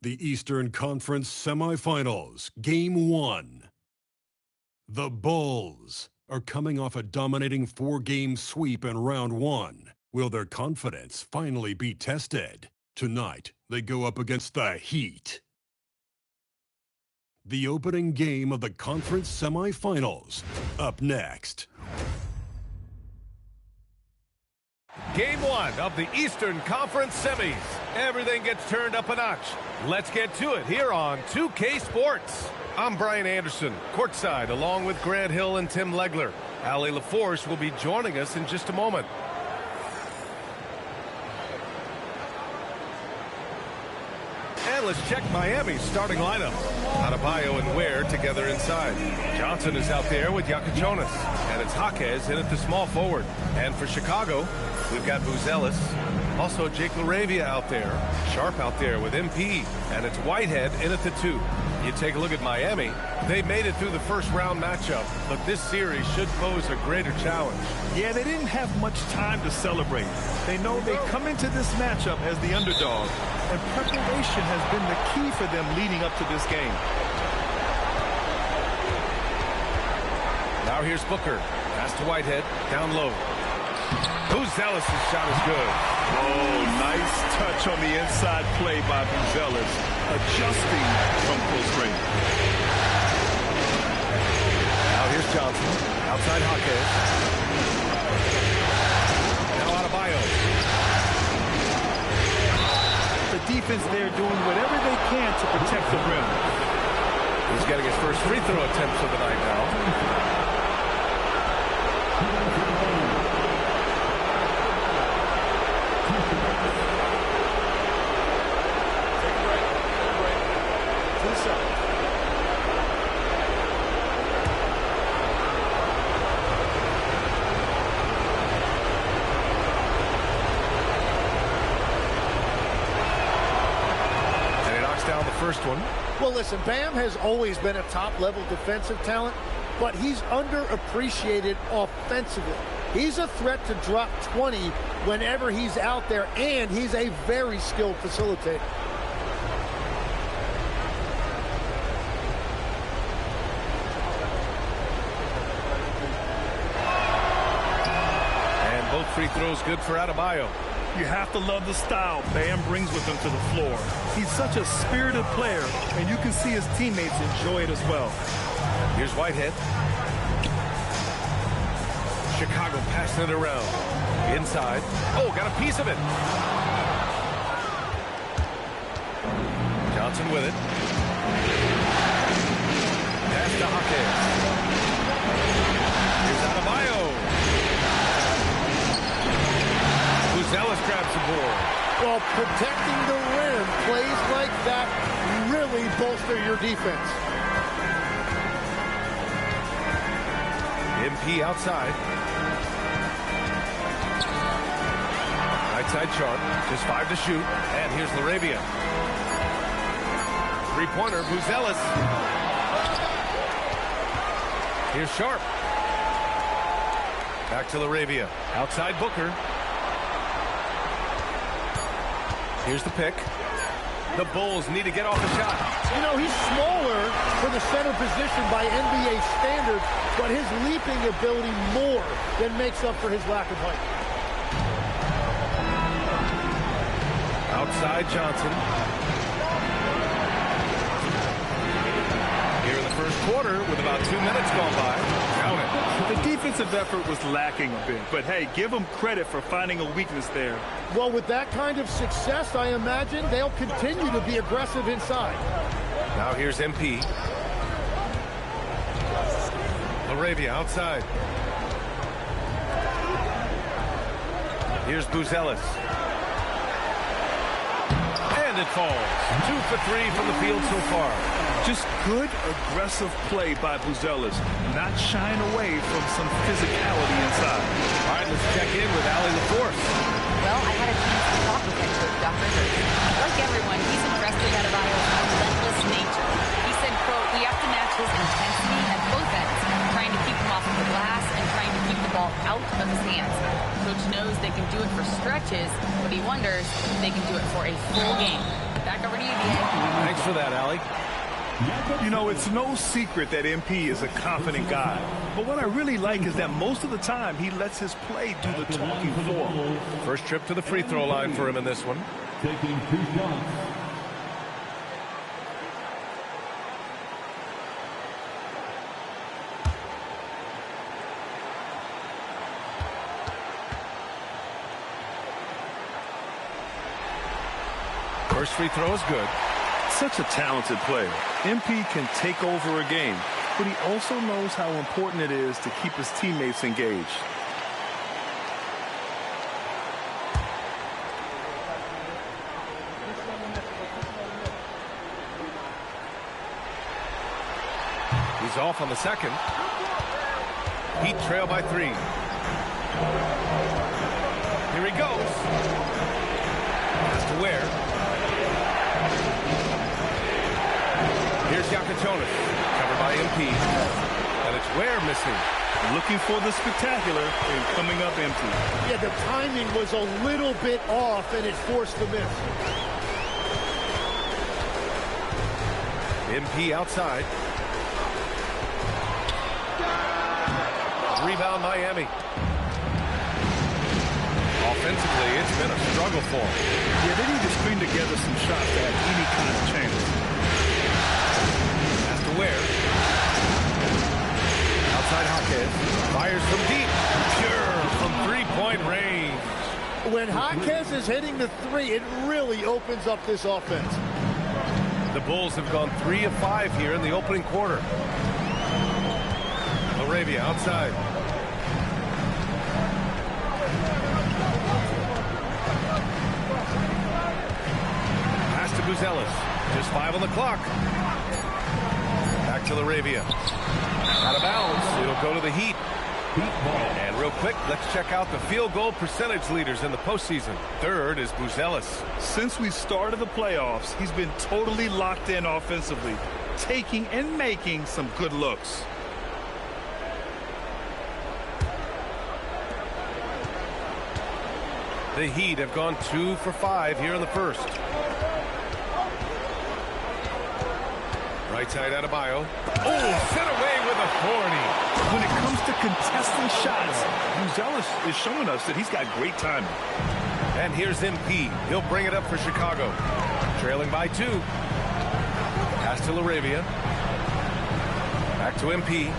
The Eastern Conference Semifinals, Game 1. The Bulls are coming off a dominating 4-game sweep in Round 1. Will their confidence finally be tested? Tonight, they go up against the Heat. The opening game of the conference semifinals, up next. Game 1 of the Eastern Conference Semis. Everything gets turned up a notch. Let's get to it here on 2K Sports. I'm Brian Anderson, courtside, along with Grant Hill and Tim Legler. Ali LaForce will be joining us in just a moment. And let's check Miami's starting lineup. Adebayo and Ware together inside. Johnson is out there with Jonas. And it's Jaquez in at the small forward. And for Chicago, we've got Buzelis. Also Jake LaRavia out there. Sharp out there with MP. And it's Whitehead in at the 2. You take a look at Miami. They made it through the first round matchup, but this series should pose a greater challenge. Yeah, they didn't have much time to celebrate. They know they come into this matchup as the underdog, and preparation has been the key for them leading up to this game. Now here's Booker. Pass to Whitehead. Down low. Buzelis' shot is good. Oh, nice touch on the inside play by Buzelis, adjusting from close range. Now here's Johnson. Outside Jaquez. Now Adebayo. The defense there doing whatever they can to protect the rim. He's getting his first free throw attempts of the night now. First one. Well, listen, Bam has always been a top-level defensive talent, but he's underappreciated offensively. He's a threat to drop 20 whenever he's out there, and he's a very skilled facilitator. And both free throws good for Adebayo. You have to love the style Bam brings with him to the floor. He's such a spirited player, and you can see his teammates enjoy it as well. Here's Whitehead. Chicago passing it around. Inside. Oh, got a piece of it. Johnson with it. Pass to Jaquez. Here's Adebayo. Buzelis grabs the board. Well, protecting the rim, plays like that really bolster your defense. MP outside. Right side Sharp. Just 5 to shoot. And here's LaRavia. Three-pointer, Buzelis. Here's Sharp. Back to LaRavia. Outside Booker. Here's the pick. The Bulls need to get off the shot. You know, he's smaller for the center position by NBA standards, but his leaping ability more than makes up for his lack of height. Outside Johnson. Here in the first quarter with about 2 minutes gone by. Count it. The defensive effort was lacking a bit, but hey, give them credit for finding a weakness there. Well, with that kind of success, I imagine they'll continue to be aggressive inside. Now here's MP. LaRavia outside. Here's Buzelis. And it falls. 2 for 3 from the field so far. Just good, aggressive play by Buzelis, not shying away from some physicality inside. All right, let's check in with Allie LaForce. Well, I had a chance to talk with head coach Doc Rivers. Like everyone, he's impressed with Adebayo's relentless nature. He said, quote, "We have to match his intensity at both ends, trying to keep him off of the glass and trying to keep the ball out of his hands. Coach knows they can do it for stretches, but he wonders if they can do it for a full game." Back over to you, DA. Thanks for that, Allie. You know, it's no secret that MP is a confident guy. But what I really like is that most of the time he lets his play do the talking for him. First trip to the free throw line for him in this one. Taking 2 shots. First free throw is good. Such a talented player. MP can take over a game, but he also knows how important it is to keep his teammates engaged. He's off on the second. Heat trail by 3. Here he goes. Has to Ware. Here's Yakachonis, covered by MP. And it's Ware missing. Looking for the spectacular and coming up empty. Yeah, the timing was a little bit off, and it forced the miss. MP outside. Rebound Miami. Offensively, it's been a struggle for them. Yeah, they need to string together some shots to have any kind of chance. Has to Ware. Outside Jaquez. Fires from deep. Pure from three-point range. When Jaquez is hitting the 3, it really opens up this offense. The Bulls have gone 3 of 5 here in the opening quarter. Arabia outside. Pass to Buzelis. Just 5 on the clock. Back to Arabia. Out of bounds. It'll go to the Heat. And real quick, let's check out the field goal percentage leaders in the postseason. Third is Buzelis. Since we started the playoffs, he's been totally locked in offensively, taking and making some good looks. The Heat have gone 2 for 5 here in the first. Right side Adebayo. Oh, sent away with authority. When it comes to contesting shots, Buzelis is showing us that he's got great timing. And here's MP. He'll bring it up for Chicago. Trailing by 2. Pass to LaRavia. Back to MP.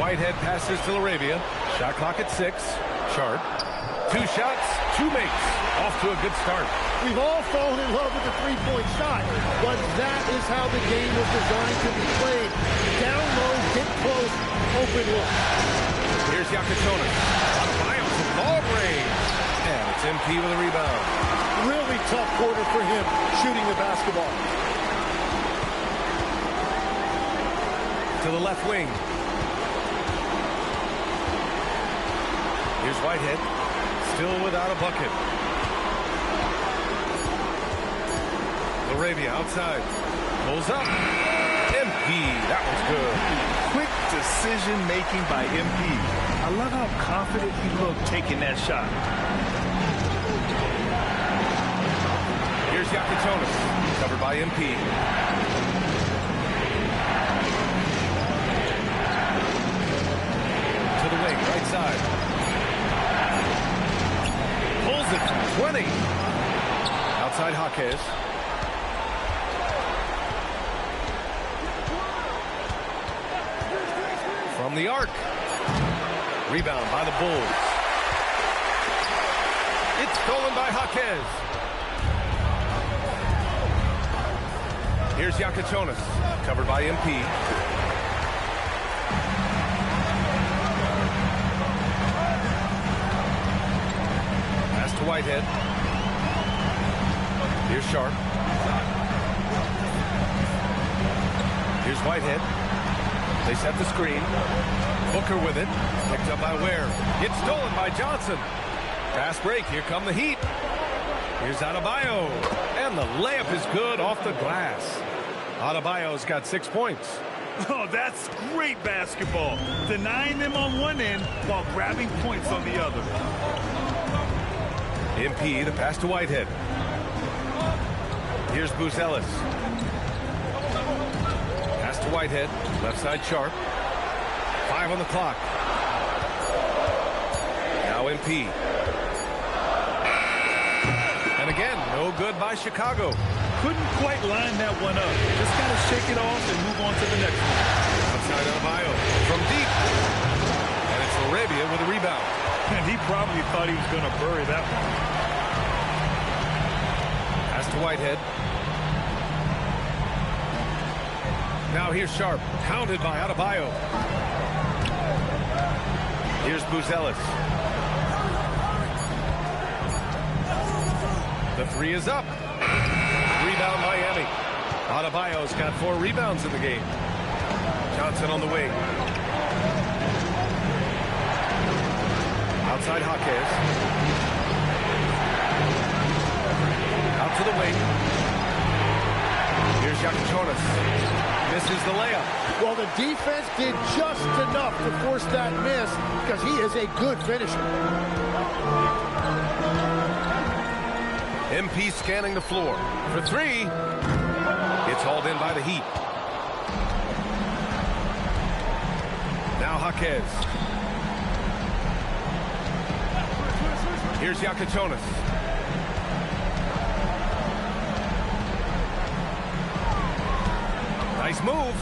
Whitehead passes to LaRavia. Shot clock at 6. Sharp. 2 shots, 2 makes. Off to a good start. We've all fallen in love with the three-point shot, but that is how the game was designed to be played. Down low, get close, open look. Here's Yakachonis. Adebayo from long range. And it's MP with a rebound. Really tough quarter for him shooting the basketball. To the left wing. Here's Whitehead. Still without a bucket. LaRavia outside. Pulls up. MP. That one's good. Quick decision-making by MP. I love how confident he looked taking that shot. Here's Yakachonis. Covered by MP. To the wing. Right side. Pulls it from 20. Outside Jaquez. From the arc. Rebound by the Bulls. It's stolen by Jaquez. Here's Yakachonis. Covered by MP. Whitehead. Here's Sharp. Here's Whitehead. They set the screen. Booker with it. Picked up by Ware. It's stolen by Johnson. Fast break. Here come the Heat. Here's Adebayo. And the layup is good off the glass. Adebayo's got 6 points. Oh, that's great basketball. Denying them on one end while grabbing points on the other. MP, the pass to Whitehead. Here's Buzelis. Pass to Whitehead. Left side Sharp. 5 on the clock. Now MP. And again, no good by Chicago. Couldn't quite line that one up. Just got to shake it off and move on to the next one. Outside Adebayo from deep. And it's Arabia with a rebound. And he probably thought he was going to bury that one. Pass to Whitehead. Now here's Sharp. Pounded by Adebayo. Here's Buzelis. The three is up. Rebound Miami. Adebayo's got 4 rebounds in the game. Johnson on the wing. Outside Jaquez. Out to the wing. Here's Yakichonis. Misses the layup. Well, the defense did just enough to force that miss because he is a good finisher. MP scanning the floor. For 3. It's hauled in by the Heat. Now Jaquez. Here's Yakichonis. Nice move.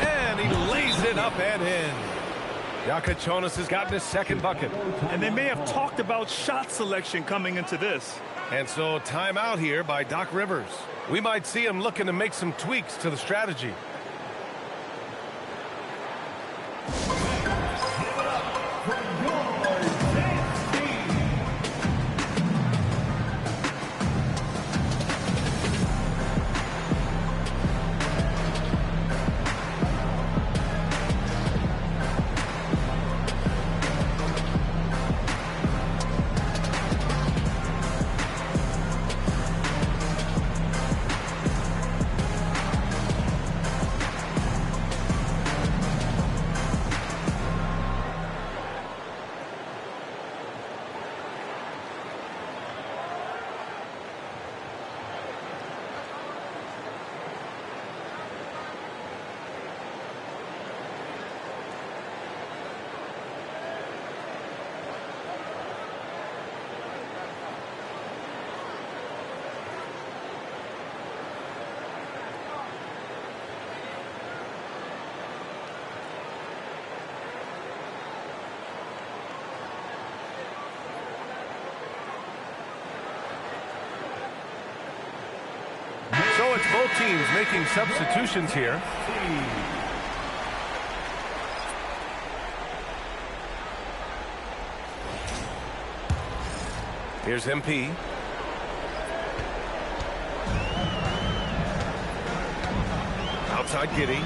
And he lays it up and in. Yakichonis has gotten his 2nd bucket. And they may have talked about shot selection coming into this. And so timeout here by Doc Rivers. We might see him looking to make some tweaks to the strategy. So it's both teams making substitutions here. Here's MP. Outside Giddey.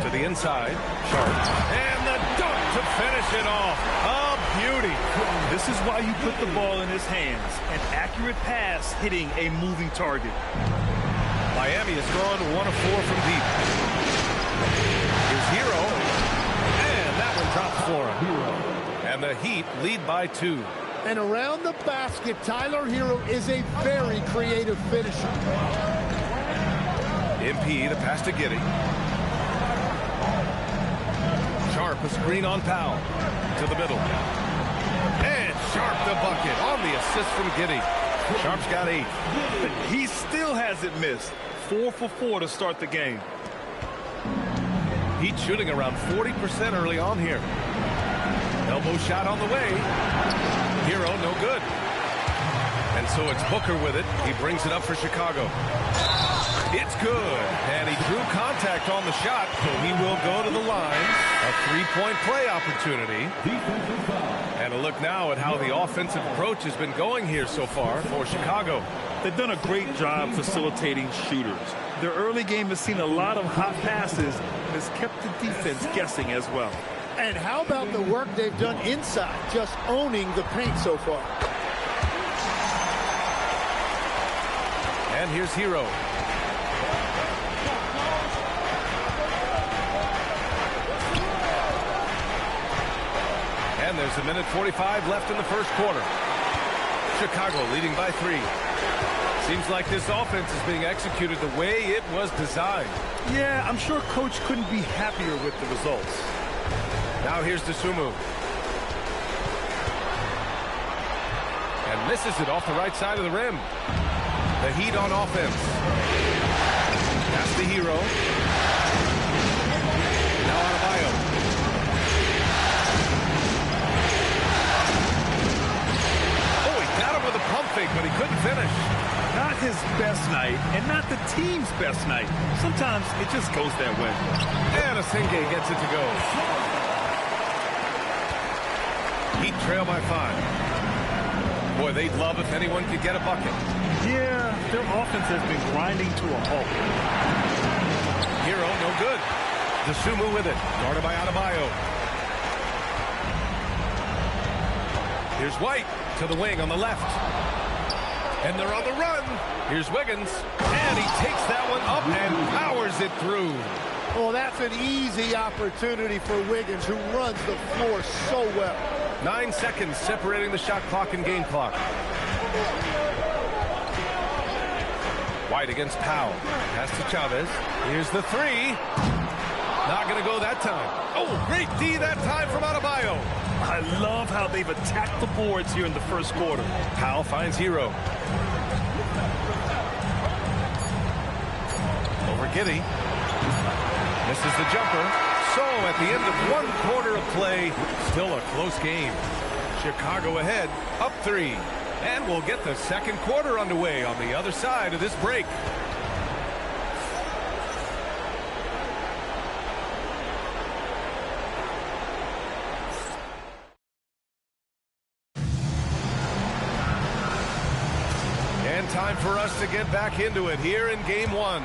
To the inside. Sharp. And the dunk to finish it off. A beauty. This is why you put the ball in his hands. An accurate pass hitting a moving target. Miami has gone 1 of 4 from deep. Here's Hero. And that one drops for him. And the Heat lead by 2. And around the basket, Tyler Hero is a very creative finisher. MP, the pass to Giddey. Sharp, a screen on Powell. To the middle. And Sharp the bucket on the assist from Giddey. Sharp's got 8. He still hasn't missed. 4 for 4 to start the game. Heat shooting around 40% early on here. Elbow shot on the way. Hero, no good. And so it's Booker with it. He brings it up for Chicago. It's good. And he drew contact on the shot, so he will go to the line. A three-point play opportunity. And a look now at how the offensive approach has been going here so far for Chicago. They've done a great job facilitating shooters. Their early game has seen a lot of hot passes and has kept the defense guessing as well. And how about the work they've done inside, just owning the paint so far? And here's Hero. And there's a minute 45 left in the first quarter. Chicago leading by 3. Seems like this offense is being executed the way it was designed. Yeah, I'm sure Coach couldn't be happier with the results. Now here's Dosunmu. And misses it off the right side of the rim. The Heat on offense. That's the Hero. Now Adebayo. Oh, he got him with a pump fake, but he couldn't finish. Not his best night, and not the team's best night. Sometimes it just goes that way. And Asenge gets it to go. Heat trail by 5. Boy, they'd love if anyone could get a bucket. Yeah, their offense has been grinding to a halt. Hero, no good. Dosunmu with it. Guarded by Adebayo. Here's White to the wing on the left. And they're on the run. Here's Wiggins. And he takes that one up and powers it through. Well, that's an easy opportunity for Wiggins, who runs the floor so well. 9 seconds separating the shot clock and game clock. White against Powell. Pass to Chavez. Here's the 3. Not going to go that time. Oh, great D that time from Adebayo. I love how they've attacked the boards here in the first quarter. Powell finds Hero. Over Giddey. Misses the jumper. So at the end of 1 quarter of play, still a close game. Chicago ahead, up 3. And we'll get the second quarter underway on the other side of this break. And time for us to get back into it here in game 1.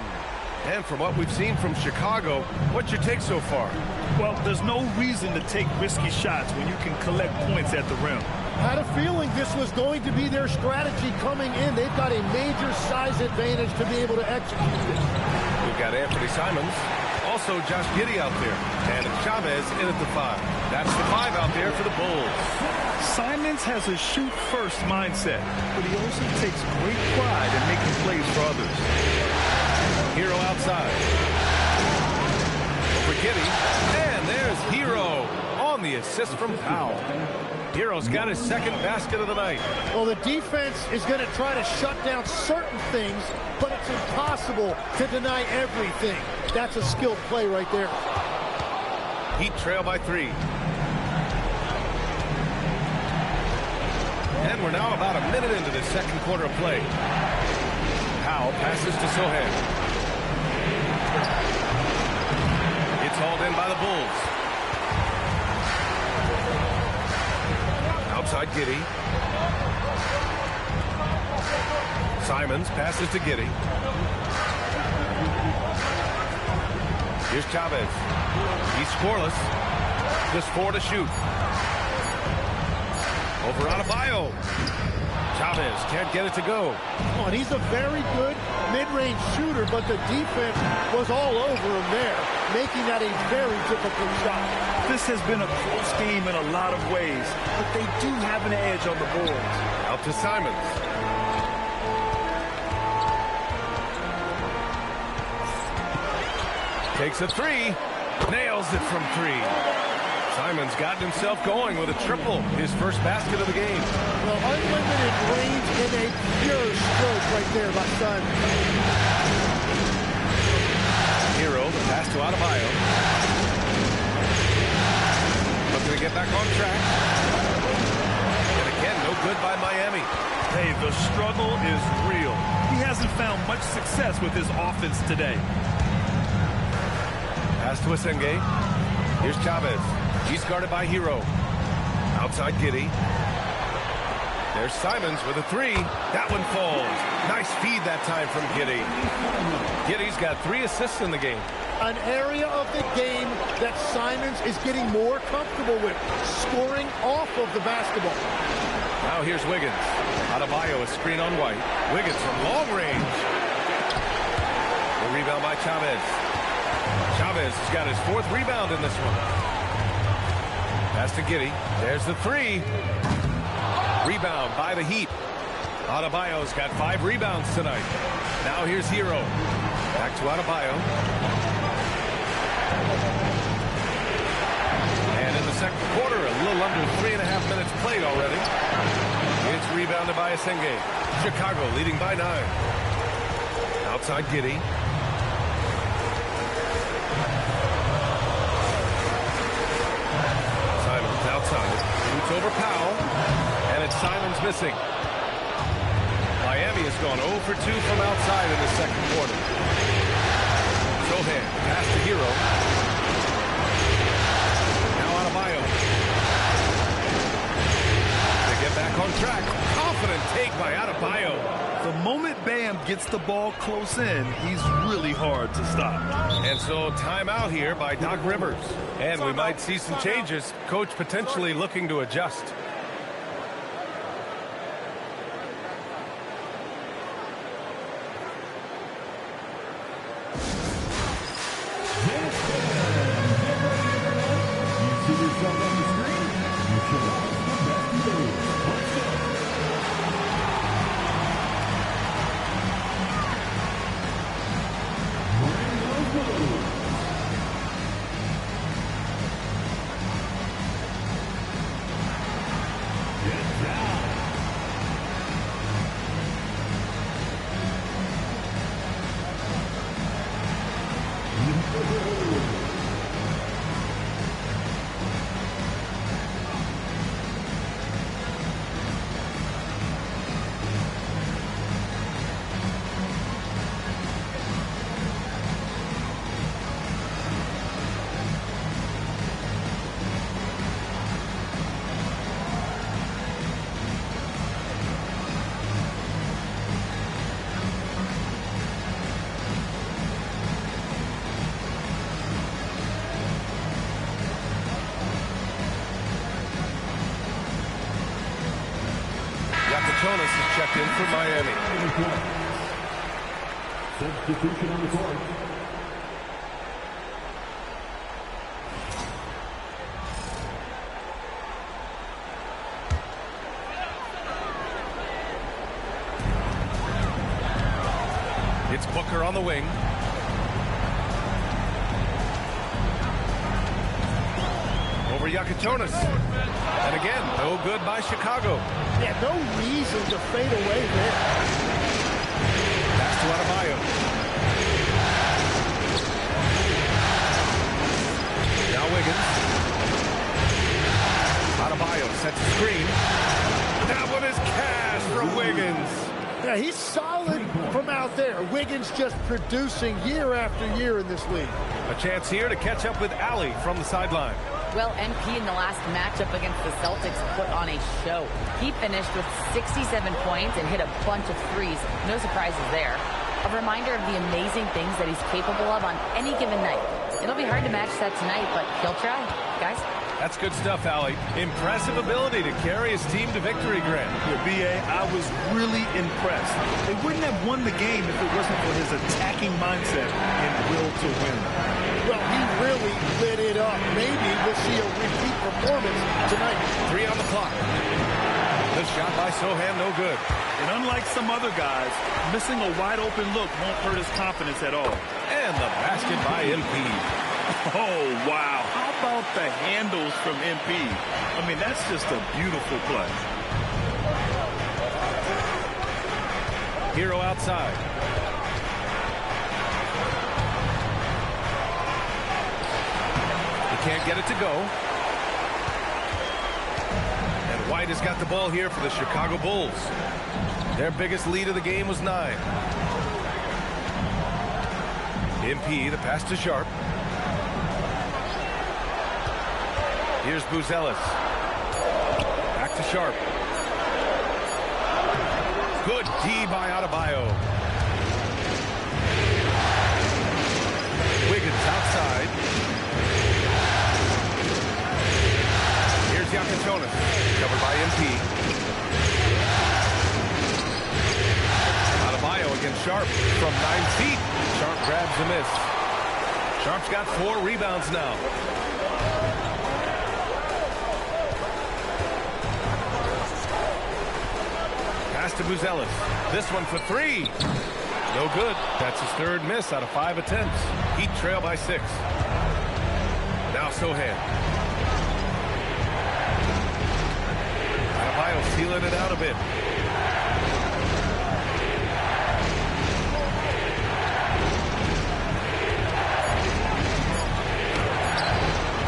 And from what we've seen from Chicago, what's your take so far? Well, there's no reason to take risky shots when you can collect points at the rim. Had a feeling this was going to be their strategy coming in. They've got a major size advantage to be able to execute this. We've got Anthony Simons. Also Josh Giddey out there. And Chavez in at the 5. That's the 5 out there for the Bulls. Simons has a shoot-first mindset, but he also takes great pride in making plays for others. Hero outside. For Giddey. And there's Hero on the assist from Powell. Hero's got his second basket of the night. Well, the defense is going to try to shut down certain things, but it's impossible to deny everything. That's a skilled play right there. Heat trail by 3. And we're now about a minute into the second quarter of play. Powell passes to Sohan. It's hauled in by the Bulls. Outside Giddey. Simons passes to Giddey. Here's Chavez. He's scoreless. Just 4 to shoot. Over Adebayo. Chavez can't get it to go. Oh, and he's a very good mid-range shooter, but the defense was all over him there, making that a very difficult shot. This has been a close game in a lot of ways, but they do have an edge on the boards. Out to Simons. Takes a 3. Nails it from 3. Simons gotten himself going with a triple, his first basket of the game. Well, unlimited range in a pure stroke right there by Simons. Hero, the pass to Adebayo. Looking to get back on track. And again, no good by Miami. Hey, the struggle is real. He has hasn't found much success with his offense today. Pass to Asenge. Here's Chavez. He's guarded by Hero. Outside Giddy. There's Simons with a three. That one falls. Nice feed that time from Giddy. Giddy's got 3 assists in the game. An area of the game that Simons is getting more comfortable with, scoring off of the basketball. Now here's Wiggins. Adebayo, a screen on White. Wiggins from long range. The rebound by Chavez. Chavez has got his 4th rebound in this one. Pass to Giddy. There's the 3. Rebound by the Heat. Adebayo's got 5 rebounds tonight. Now here's Hero. Back to Adebayo. And in the second quarter, a little under 3.5 minutes played already. It's rebounded by Asenge. Chicago leading by 9. Outside Giddy. Simons outside. Shoots over Powell. And it's Simons missing. Miami has gone 0 for 2 from outside in the second quarter. Sohan, pass to Hero. Now Adebayo. They get back on track. Confident take by Adebayo. The moment Bam gets the ball close in, he's really hard to stop. And so timeout here by Doc Rivers. And we might see some changes. Coach potentially looking to adjust. Jonas is checked in for Miami. Substitution on the court. It's Booker on the wing. Over Jonas. And again, no good by Chicago. Yeah, no reason to fade away there. Pass to Adebayo. Now Wiggins. Adebayo sets a screen. That one is cash from Wiggins. Yeah, he's solid from out there. Wiggins just producing year after year in this league. A chance here to catch up with Allie from the sideline. Well, MP in the last matchup against the Celtics put on a show. He finished with 67 points and hit a bunch of threes. No surprises there. A reminder of the amazing things that he's capable of on any given night. It'll be hard to match that tonight, but he'll try. Guys? That's good stuff, Allie. Impressive ability to carry his team to victory, Grant. Yeah, B.A., I was really impressed. They wouldn't have won the game if it wasn't for his attacking mindset and will to win. Well, he really lit it up. Maybe we'll see a repeat performance tonight. 3 on the clock. The shot by Sohan, no good. And unlike some other guys, missing a wide-open look won't hurt his confidence at all. And the basket by MP. Oh, wow. How about the handles from MP? I mean, that's just a beautiful play. Hero outside. He can't get it to go. And White has got the ball here for the Chicago Bulls. Their biggest lead of the game was 9. MP, the pass to Sharp. Here's Buzelis. Back to Sharp. Good D by Adebayo. Wiggins outside. Here's Yakichonis. Covered by MP. Adebayo against Sharp from 9 feet. Sharp grabs the miss. Sharp's got 4 rebounds now. Pass to Buzelis. This one for 3. No good. That's his 3rd miss out of 5 attempts. Heat trail by 6. Now Sohan. Adebayo sealing it out a bit.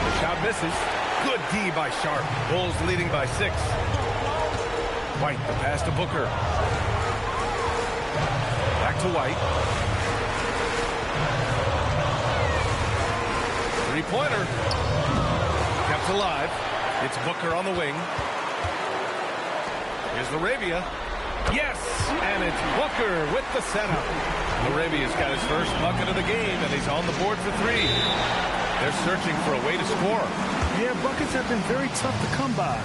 The shot misses. Good D by Sharp. Bulls leading by 6. White, the pass to Booker. Back to White. 3-pointer. Kept alive. It's Booker on the wing. Here's Laravia. Yes! And it's Booker with the setup. Laravia's got his first bucket of the game, and he's on the board for 3. They're searching for a way to score. Yeah, buckets have been very tough to come by.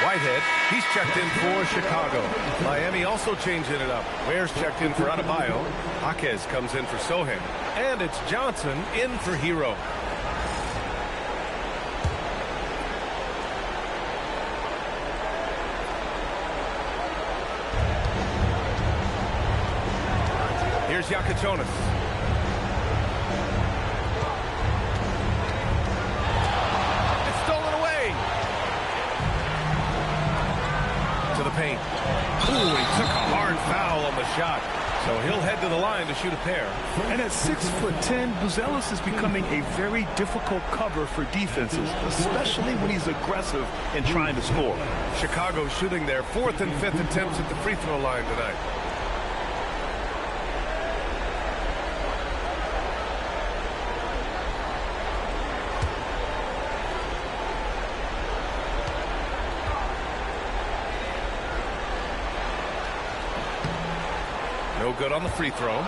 Whitehead, he's checked in for Chicago. Miami also changing it up. Ware's checked in for Adebayo. Jaquez comes in for Sohan. And it's Johnson in for Hero. Here's Yakichonis. Paint. Ooh, he took a hard foul on the shot. So he'll head to the line to shoot a pair. And at 6'10", Buzelis is becoming a very difficult cover for defenses, especially when he's aggressive and trying to score. Chicago shooting their 4th and 5th attempts at the free throw line tonight. No good on the free throw.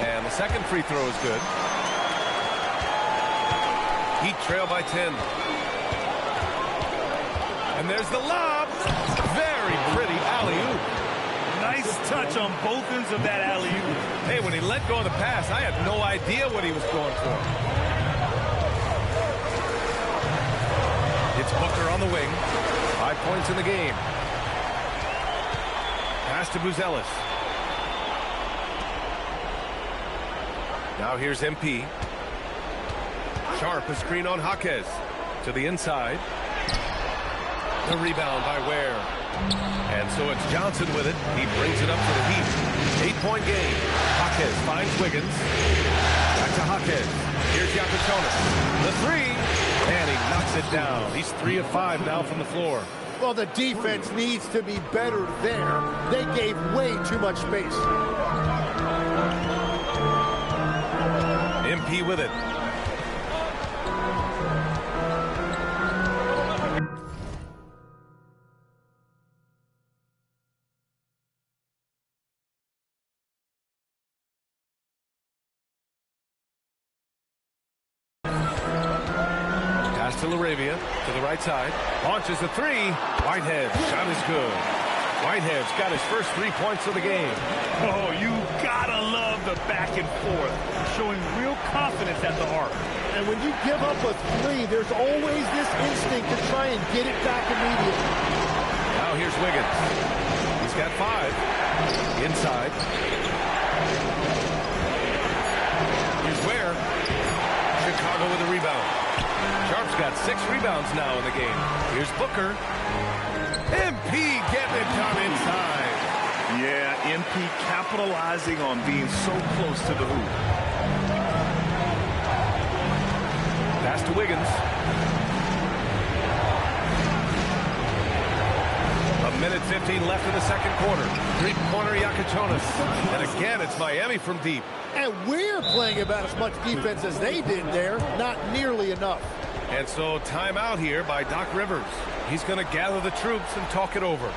And the second free throw is good. Heat trail by 10. And there's the lob. Very pretty alley-oop. Nice touch on both ends of that alley-oop. Hey, when he let go of the pass, I had no idea what he was going for. It's Booker on the wing. 5 points in the game. Pass to Buzelis. Now here's MP. Sharp, a screen on Jaquez. To the inside. The rebound by Ware. And so it's Johnson with it. He brings it up for the Heat. 8-point game. Jaquez finds Wiggins. Back to Jaquez. Here's Yakuchonis. The three. And he knocks it down. He's 3 of 5 now from the floor. Well, the defense needs to be better there. They gave way too much space. MP with it. To Laravia, to the right side, launches a three. Whitehead, shot is good. Whitehead's got his first 3 points of the game. Oh, you gotta love the back and forth, showing real confidence at the arc. And when you give up a three, there's always this instinct to try and get it back immediately. Now here's Wiggins. He's got 5. Inside. Here's Ware. Chicago with a rebound. Sharp's got 6 rebounds now in the game. Here's Booker. MP getting it done inside. Yeah, MP capitalizing on being so close to the hoop. Pass to Wiggins. A minute 15 left in the second quarter. Three-pointer Yakuchonis. And again, it's Miami from deep. And we're playing about as much defense as they did there. Not nearly enough. And so timeout here by Doc Rivers. He's going to gather the troops and talk it over.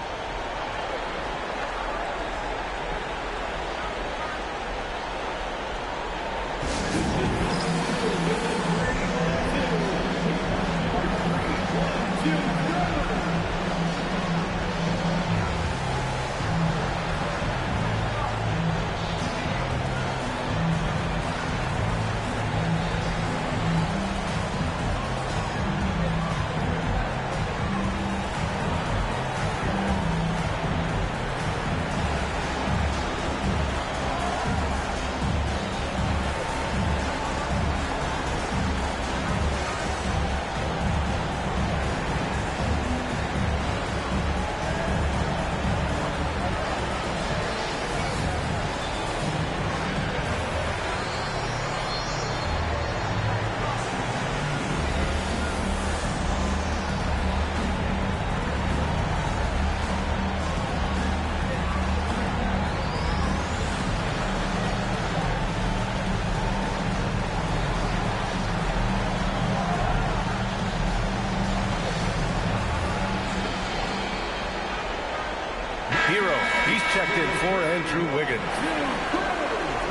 Hero, he's checked in for Andrew Wiggins.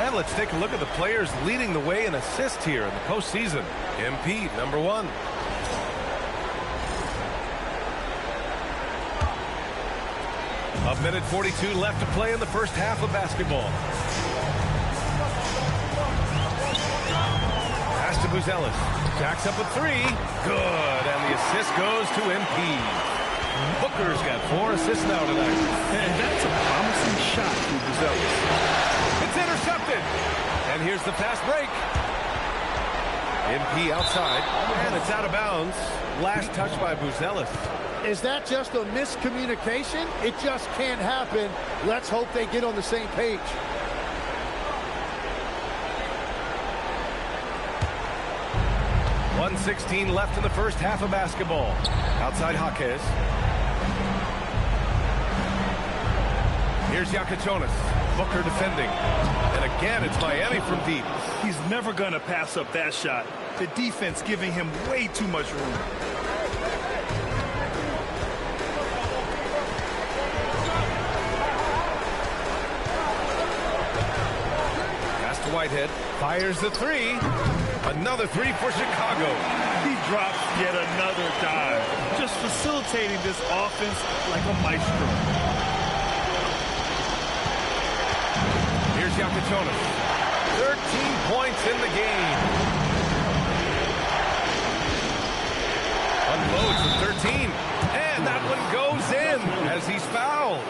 And let's take a look at the players leading the way in assists here in the postseason. MP, number 1. A minute 42 left to play in the first half of basketball. Pass to Buzelis. Jacks up a 3. Good. And the assist goes to MP. Booker's got 4 assists now tonight. And that's a promising shot for Buzelis. It's intercepted. And here's the fast break. MP outside. And it's out of bounds. Last touch by Buzelis. Is that just a miscommunication? It just can't happen. Let's hope they get on the same page. .116 left in the first half of basketball. Outside Jaquez. Here's Yakuchonis. Booker defending. And again, it's Miami from deep. He's never going to pass up that shot. The defense giving him way too much room. Pass to Whitehead. Fires the 3. Another 3 for Chicago. He drops yet another dive. Just facilitating this offense like a maestro. Here's Yakuchonis. 13 points in the game. Unloads with 13. And that one goes in as he's fouled.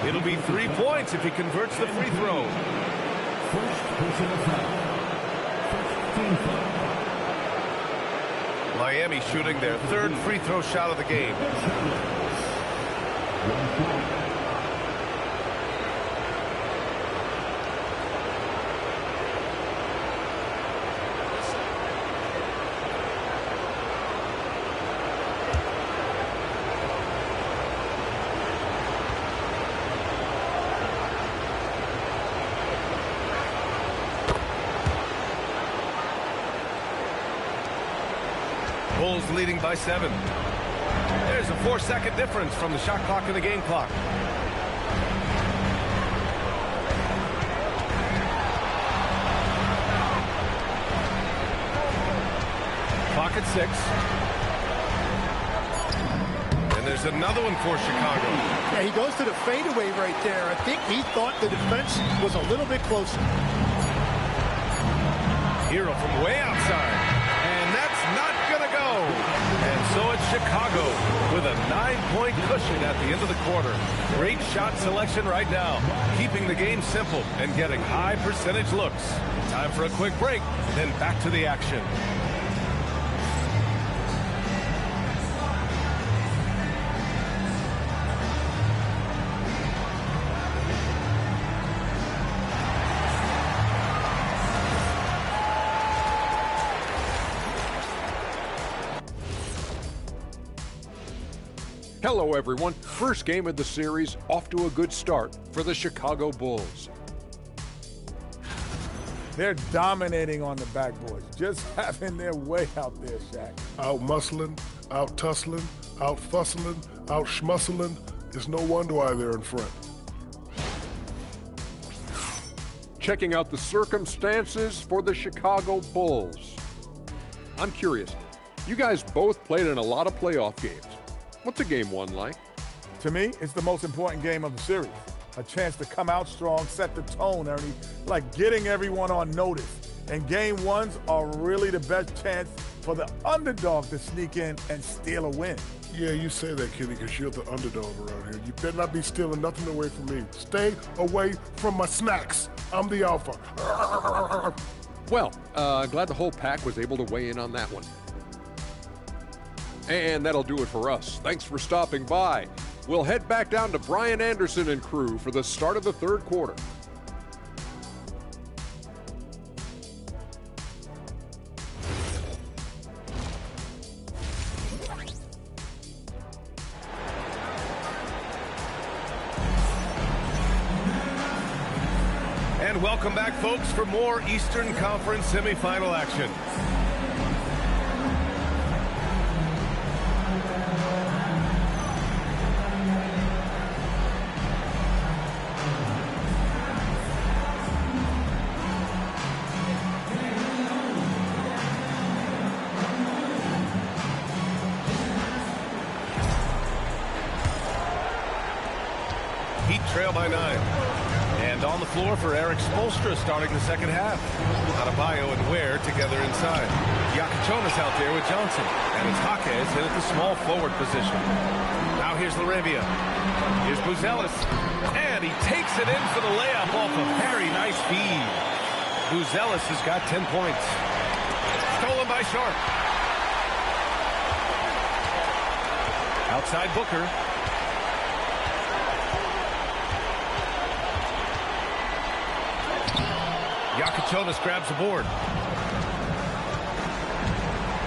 It'll be 3 points if he converts the free throw. First personal foul. Team foul. Miami shooting their 3rd free throw shot of the game. 1 point. Bulls leading by 7. There's a 4-second difference from the shot clock and the game clock. Clock at 6. And there's another one for Chicago. Yeah, he goes to the fadeaway right there. I think he thought the defense was a little bit closer. Hero from way outside. And that's not going to go. And so it's Chicago with a 9-point cushion at the end of the quarter. Great shot selection right now. Keeping the game simple and getting high percentage looks. Time for a quick break, then back to the action. Hello, everyone. First game of the series, off to a good start for the Chicago Bulls. They're dominating on the backboards, just having their way out there, Shaq. Out muscling, out tussling, out fussling, out schmuscling. It's no wonder why they're in front. Checking out the circumstances for the Chicago Bulls. I'm curious, you guys both played in a lot of playoff games. What's a game one like? To me, it's the most important game of the series. A chance to come out strong, set the tone, Ernie, like getting everyone on notice. And game ones are really the best chance for the underdog to sneak in and steal a win. Yeah, you say that, Kenny, because you're the underdog around here. You better not be stealing nothing away from me. Stay away from my snacks. I'm the alpha. Well, glad the whole pack was able to weigh in on that one. And that'll do it for us. Thanks for stopping by. We'll head back down to Brian Anderson and crew for the start of the third quarter. And welcome back, folks, for more Eastern Conference semifinal action. Heat trail by 9. And on the floor for Eric Spoelstra starting the second half. Adebayo and Ware together inside. Yakichonis out there with Johnson. And it's Jaquez in at the small forward position. Now here's Laravia. Here's Buzelis. And he takes it in for the layup off a very nice feed. Buzelis has got 10 points. Stolen by Sharp. Outside Booker. Yakichonis grabs the board.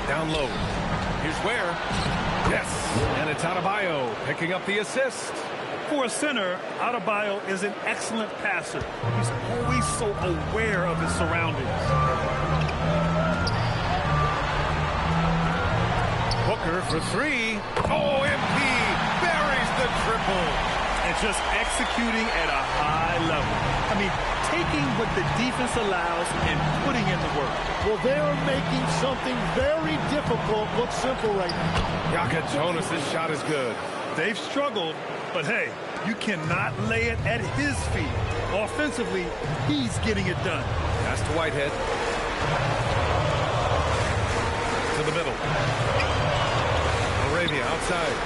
Down low. Here's Ware. Yes. And it's Adebayo picking up the assist. For a center, Adebayo is an excellent passer. He's always so aware of his surroundings. Booker for 3. OMP buries the triple. And just executing at a high level. I mean, taking what the defense allows and putting in the work. Well, they're making something very difficult look simple right now. Yakichonis, this shot is good. They've struggled, but hey, you cannot lay it at his feet. Offensively, he's getting it done. Pass to Whitehead. To the middle. Laravia outside.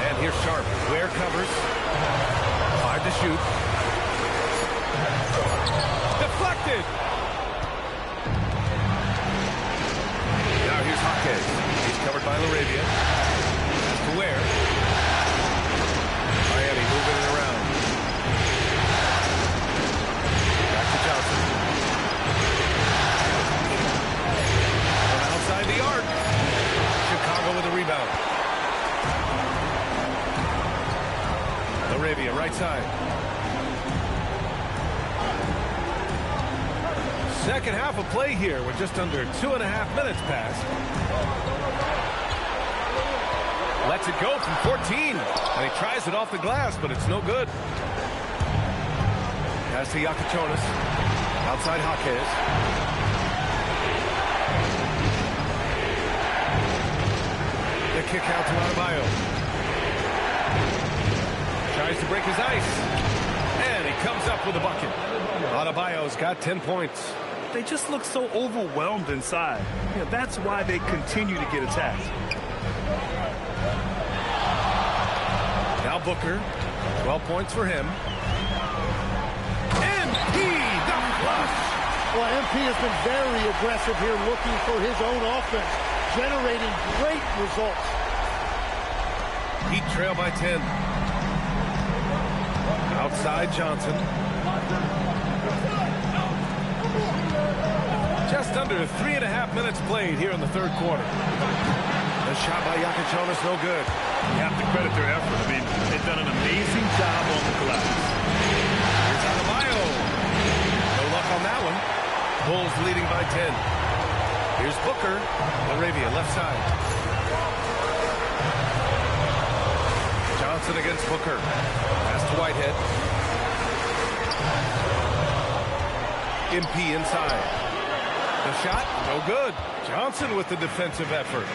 And here's Sharp. Ware covers. 5 to shoot. Deflected. Now here's Jaquez. He's covered by Laravia. To Ware. Second half of play here. We're just under 2.5 minutes past. Lets it go from 14. And he tries it off the glass, but it's no good. Pass to Yakachonis. Outside Jaquez. The kick out to Adebayo. Tries to break his ice. And he comes up with a bucket. Adebayo's got 10 points. They just look so overwhelmed inside. You know, that's why they continue to get attacked. Now Booker. 12 points for him. MP, the flush. Well, MP has been very aggressive here, looking for his own offense, generating great results. Heat trail by 10. Outside Johnson. Just under 3.5 minutes played here in the third quarter. The shot by Yakachonis, no good. You have to credit their effort. I mean, they've done an amazing job on the glass. Here's Adebayo. No luck on that one. Bulls leading by 10. Here's Booker. Laravia, left side. Johnson against Booker. Pass to Whitehead. MP inside. The shot, no good. Johnson with the defensive effort.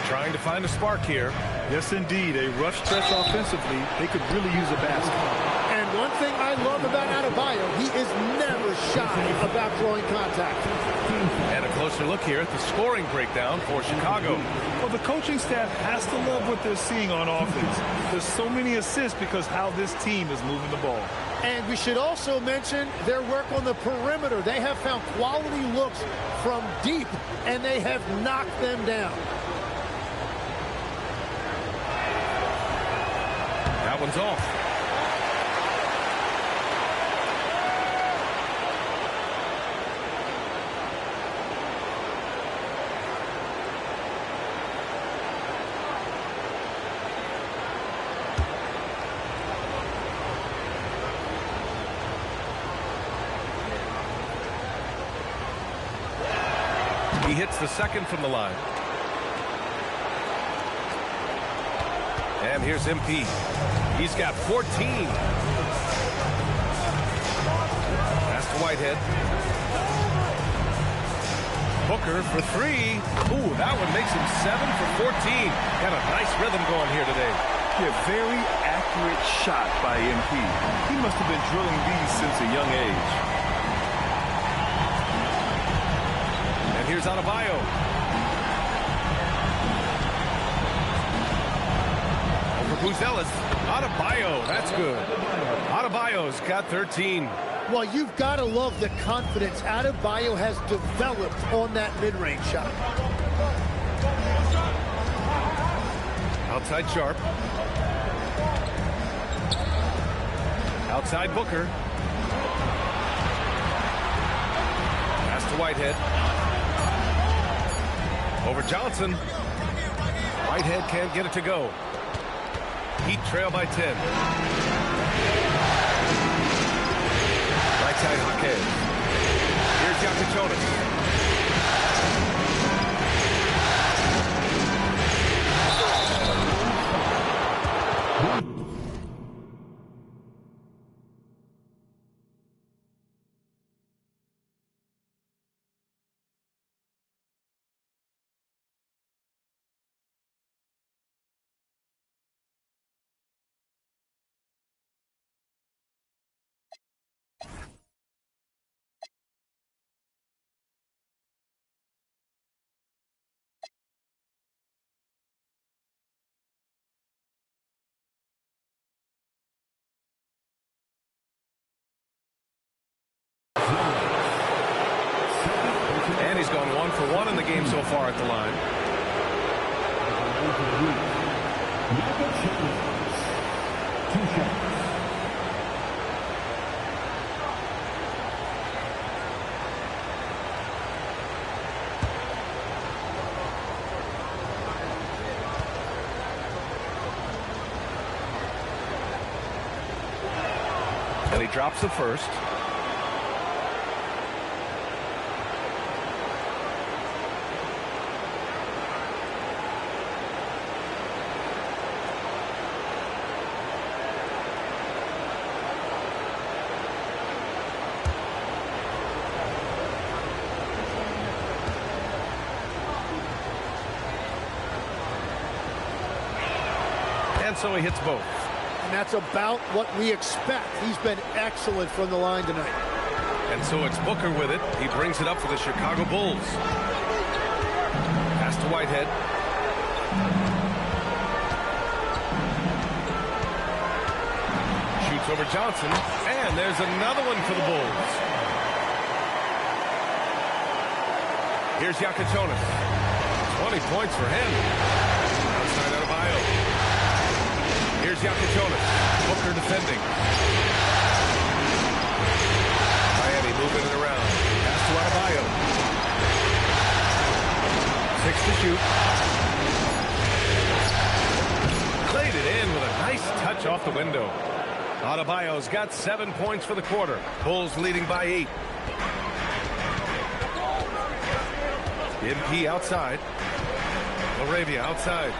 Trying to find a spark here. Yes, indeed. A rough stretch offensively. They could really use a basket. And one thing I love about Adebayo, he is never shy about drawing contact. And a closer look here at the scoring breakdown for Chicago. Well, the coaching staff has to love what they're seeing on offense. There's so many assists because how this team is moving the ball. And we should also mention their work on the perimeter. They have found quality looks from deep, and they have knocked them down. That one's off. He hits the second from the line. And here's MP. He's got 14. Pass to Whitehead. Booker for 3. Ooh, that one makes him 7 for 14. Got a nice rhythm going here today. Yeah, very accurate shot by MP. He must have been drilling these since a young age. And here's Adebayo. Over Buzelis. Adebayo, that's good. Adebayo's got 13. Well, you've got to love the confidence Adebayo has developed on that mid-range shot. Outside Sharp. Outside Booker. Pass to Whitehead. Over Johnson. Whitehead can't get it to go. Heat trail by 10. Right side Jaquez. Here's Yakachonis. And he's gone 1 for 1 in the game so far at the line. And he drops the first. And so he hits both. And that's about what we expect. He's been excellent from the line tonight. And so it's Booker with it. He brings it up for the Chicago Bulls. Pass to Whitehead. Shoots over Johnson. And there's another one for the Bulls. Here's Yakichonis. 20 points for him. Outside Adebayo. Here's Yakichonis. Booker defending. Miami moving it around. Pass to Adebayo. 6 to shoot. Played it in with a nice touch off the window. Adebayo's got 7 points for the quarter. Bulls leading by 8. MP outside. Laravia outside.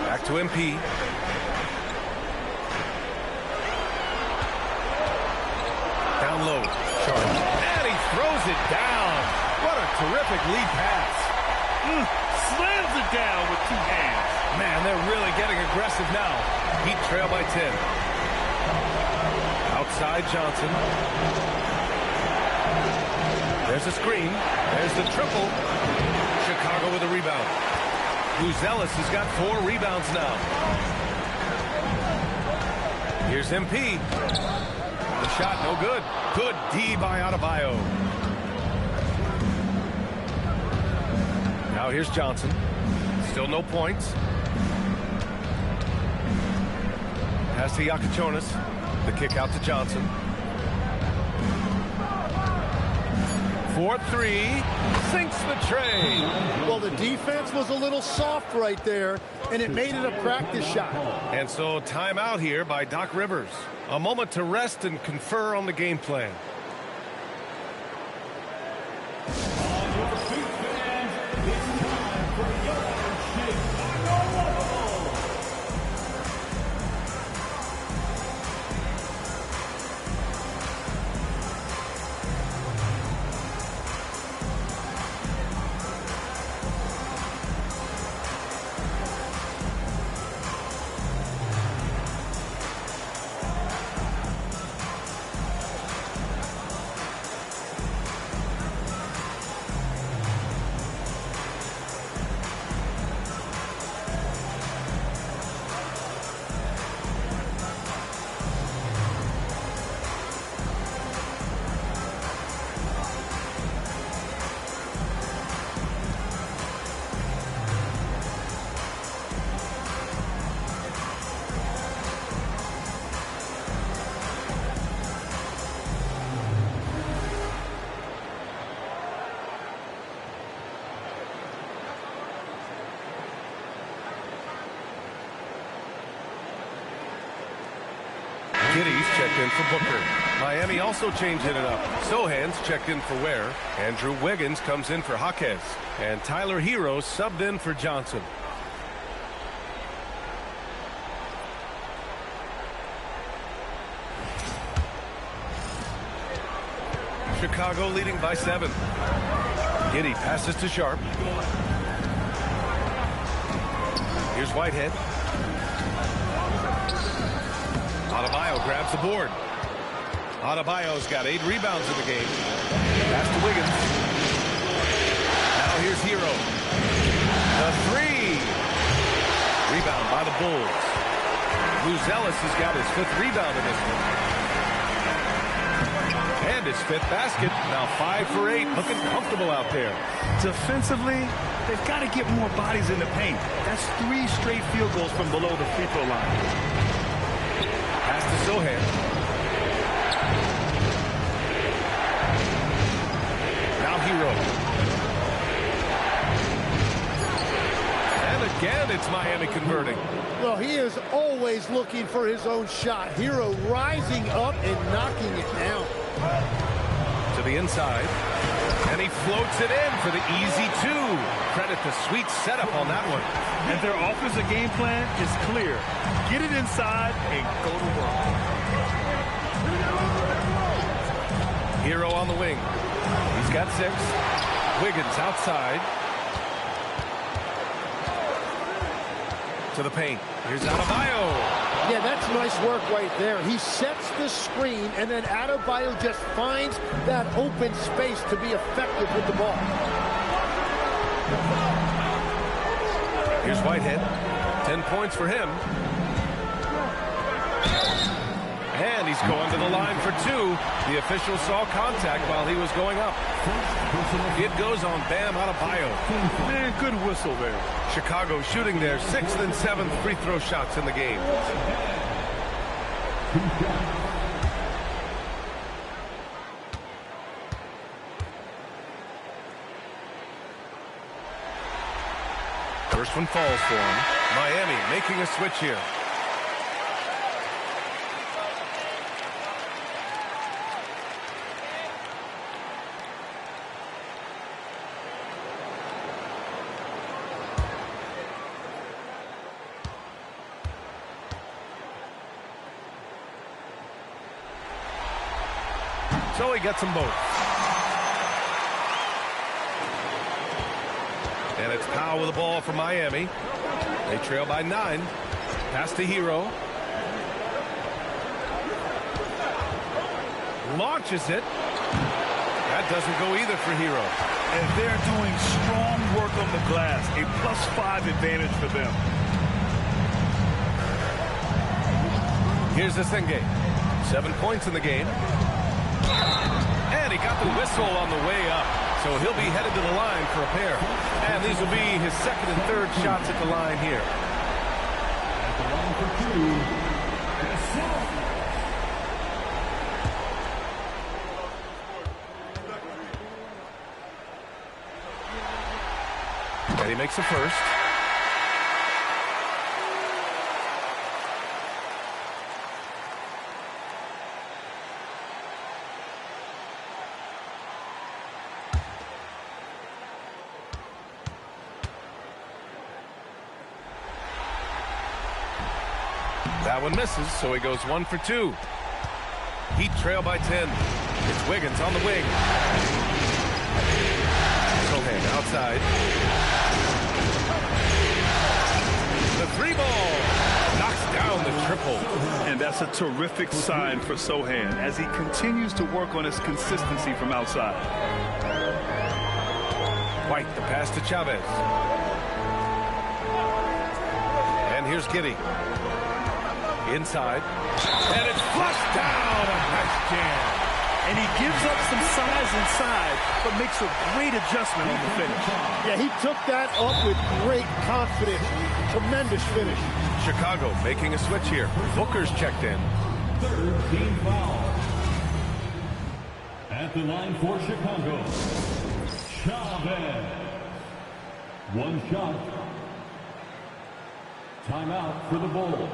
Back to MP. Down low. Sharp. And he throws it down. What a terrific lead pass. Slams it down with 2 hands. Man, they're really getting aggressive now. Heat trail by 10. Outside Johnson. There's a screen. There's the triple. Chicago with a rebound. Ellis has got 4 rebounds now. Here's MP. The shot no good. Good D by Adebayo. Now here's Johnson. Still no points. Pass to Yakichonis. The kick out to Johnson. 4-3, sinks the tray. Well, the defense was a little soft right there, and it made it a practice shot. And so timeout here by Doc Rivers. A moment to rest and confer on the game plan. Giddy's checked in for Booker. Miami also changing it up. Sohan's checked in for Ware. Andrew Wiggins comes in for Jaquez. And Tyler Hero subbed in for Johnson. Chicago leading by 7. Giddy passes to Sharp. Here's Whitehead. Adebayo grabs the board. Adebayo's got 8 rebounds in the game. Pass to Wiggins. Now here's Hero. The 3. Rebound by the Bulls. Ellis has got his 5th rebound in this one. And his 5th basket. Now 5 for 8. Looking comfortable out there. Defensively, they've got to get more bodies in the paint. That's 3 straight field goals from below the free throw line. Pass to Sohan. Now Hero. And again, it's Miami converting. Well, he is always looking for his own shot. Hero rising up and knocking it down. To the inside. And he floats it in for the easy 2. Credit the sweet setup on that one. And their offensive game plan is clear. Get it inside and go to work. Hero on the wing. He's got 6. Wiggins outside. To to the paint. Here's Adebayo. Yeah, that's nice work right there. He sets the screen, and then Adebayo just finds that open space to be effective with the ball. Here's Whitehead. 10 points for him. And he's going to the line for two. The official saw contact while he was going up. It goes on Bam Adebayo. Man, good whistle there. Chicago shooting their 6th and 7th free throw shots in the game. First one falls for him. Miami making a switch here. So he gets them both. And it's Powell with the ball for Miami. They trail by 9. Pass to Hero. Launches it. That doesn't go either for Hero. And they're doing strong work on the glass. A +5 advantage for them. Here's the Senge. 7 points in the game. And he got the whistle on the way up. So he'll be headed to the line for a pair. And these will be his 2nd and 3rd shots at the line here. At the line for two, and he makes the first. That one misses, so he goes 1 for 2. Heat trail by 10. It's Wiggins on the wing. Sohan outside. The 3-ball knocks down the triple. And that's a terrific sign for Sohan as he continues to work on his consistency from outside. White, the pass to Chavez. And here's Giddey. Inside. And it's flushed down. A nice jam. And he gives up some size inside, but makes a great adjustment on the finish. Yeah, he took that up with great confidence. Tremendous finish. Chicago making a switch here. Booker's checked in. 3rd team foul. At the line for Chicago, Chavez. 1 shot. Timeout for the Bulls.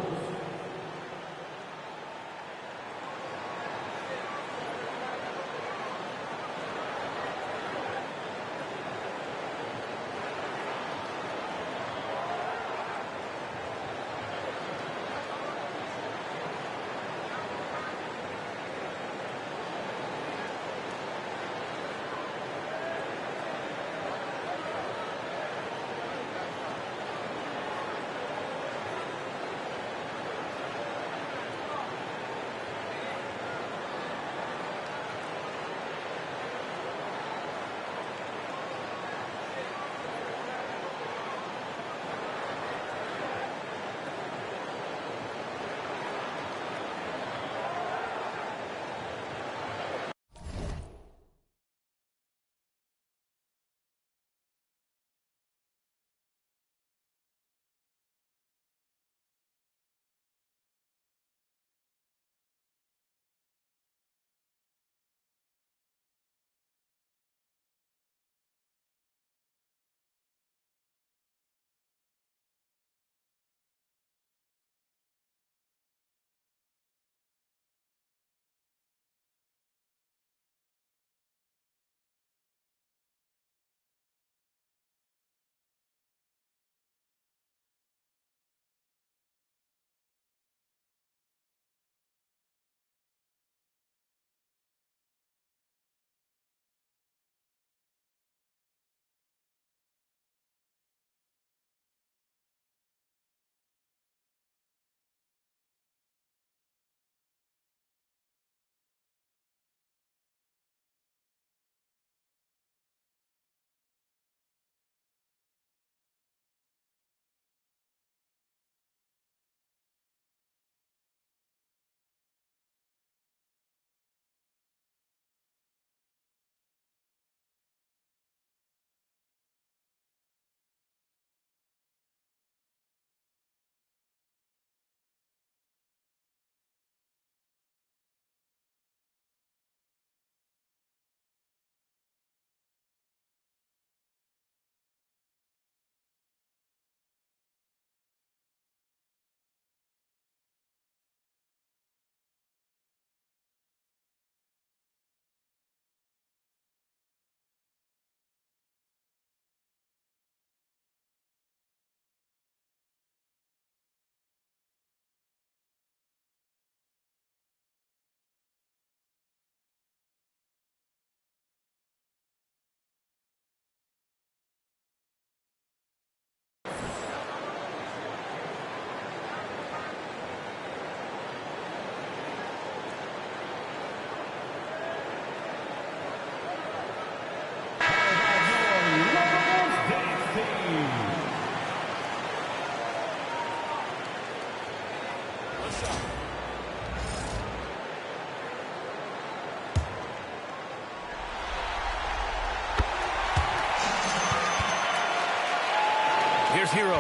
Here's Hero.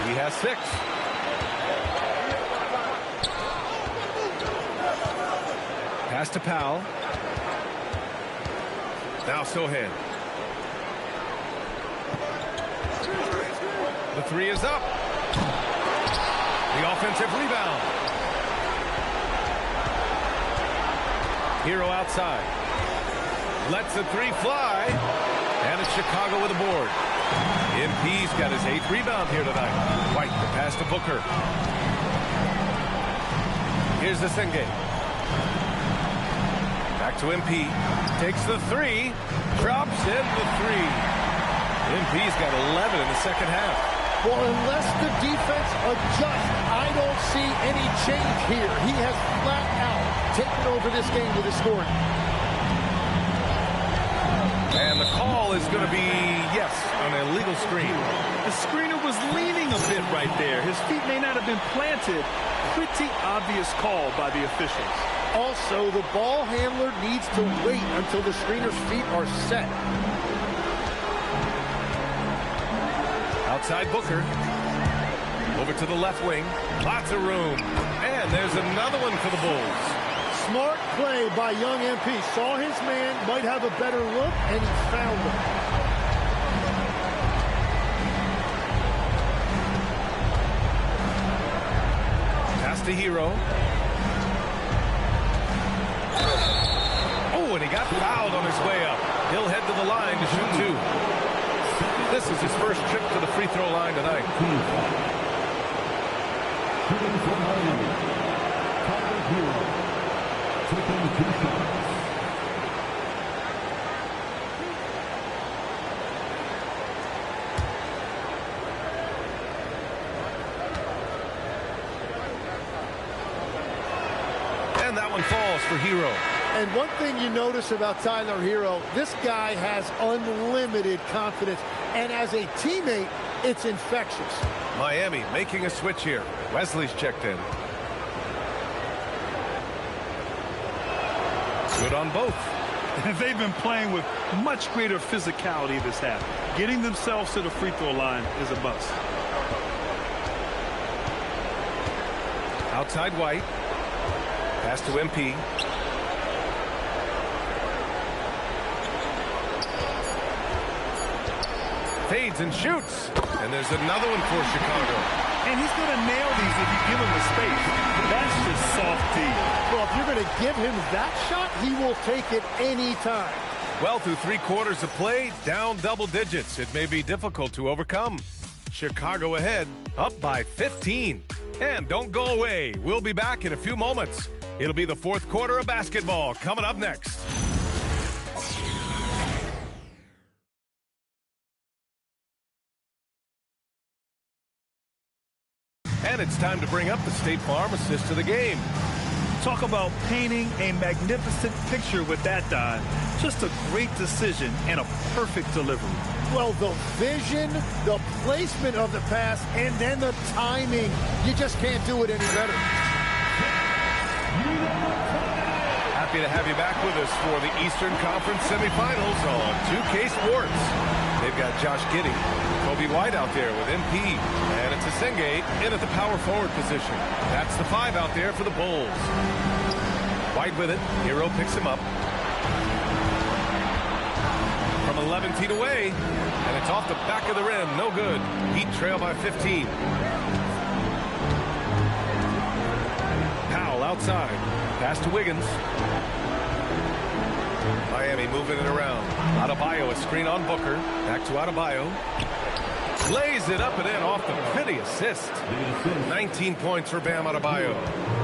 He has 6. Pass to Powell. Now Sohan. The 3 is up. The offensive rebound. Hero outside. Lets the 3 fly. And it's Chicago with a board. MP's got his 8th rebound here tonight. White, the pass to Booker. Here's the Senge. Back to MP. Takes the 3. Drops in the 3. MP's got 11 in the second half. Well, unless the defense adjusts, I don't see any change here. He has flat out taken over this game with his scoring. And the call is going to be, yes, an illegal screen. The screener was leaning a bit right there. His feet may not have been planted. Pretty obvious call by the officials. Also, the ball handler needs to wait until the screener's feet are set. Outside Booker. Over to the left wing. Lots of room. And there's another one for the Bulls. Smart play by young MP. Saw his man, might have a better look, and he found him. Pass to Hero. Oh, and he got fouled on his way up. He'll head to the line to shoot 2. This is his first trip to the free throw line tonight. Shooting for Miami, Tyler Hero, taking 2 shots. And that one falls for Hero. And one thing you notice about Tyler Hero, this guy has unlimited confidence. And as a teammate, it's infectious. Miami making a switch here. Wesley's checked in. Good on both. And they've been playing with much greater physicality this half. Getting themselves to the free throw line is a must. Outside White. Pass to MP. Fades and shoots. And there's another one for Chicago. And he's going to nail these if you give him the space. That's just soft D. Well, if you're going to give him that shot, he will take it any time. Well, through 3 quarters of play, down double digits. It may be difficult to overcome. Chicago ahead, up by 15. And don't go away. We'll be back in a few moments. It'll be the 4th quarter of basketball coming up next. And it's time to bring up the State Farm assist to the game. Talk about painting a magnificent picture with that dive. Just a great decision and a perfect delivery. Well, the vision, the placement of the pass, and then the timing. You just can't do it any better. Happy to have you back with us for the Eastern Conference semifinals on 2K Sports. They've got Josh Giddey, Kobe White out there with MP, and it's Senge in at the power forward position. That's the 5 out there for the Bulls. White with it. Hero picks him up. From 11 feet away, and it's off the back of the rim. No good. Heat trail by 15. Powell outside. Pass to Wiggins. Miami moving it around. Adebayo, a screen on Booker. Back to Adebayo. Lays it up and in off the pretty assist. 19 points for Bam Adebayo.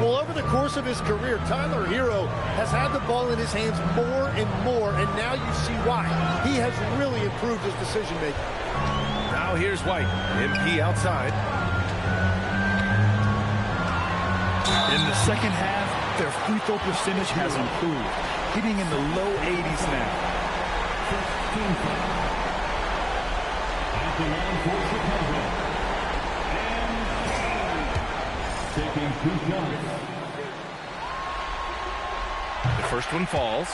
Well, over the course of his career, Tyler Hero has had the ball in his hands more and more, and now you see why. He has really improved his decision-making. Now here's White. MP outside. In the second half, their free throw percentage has improved, hitting in the low 80s now. At the line for Chicago. And taking 2 shots. The first one falls.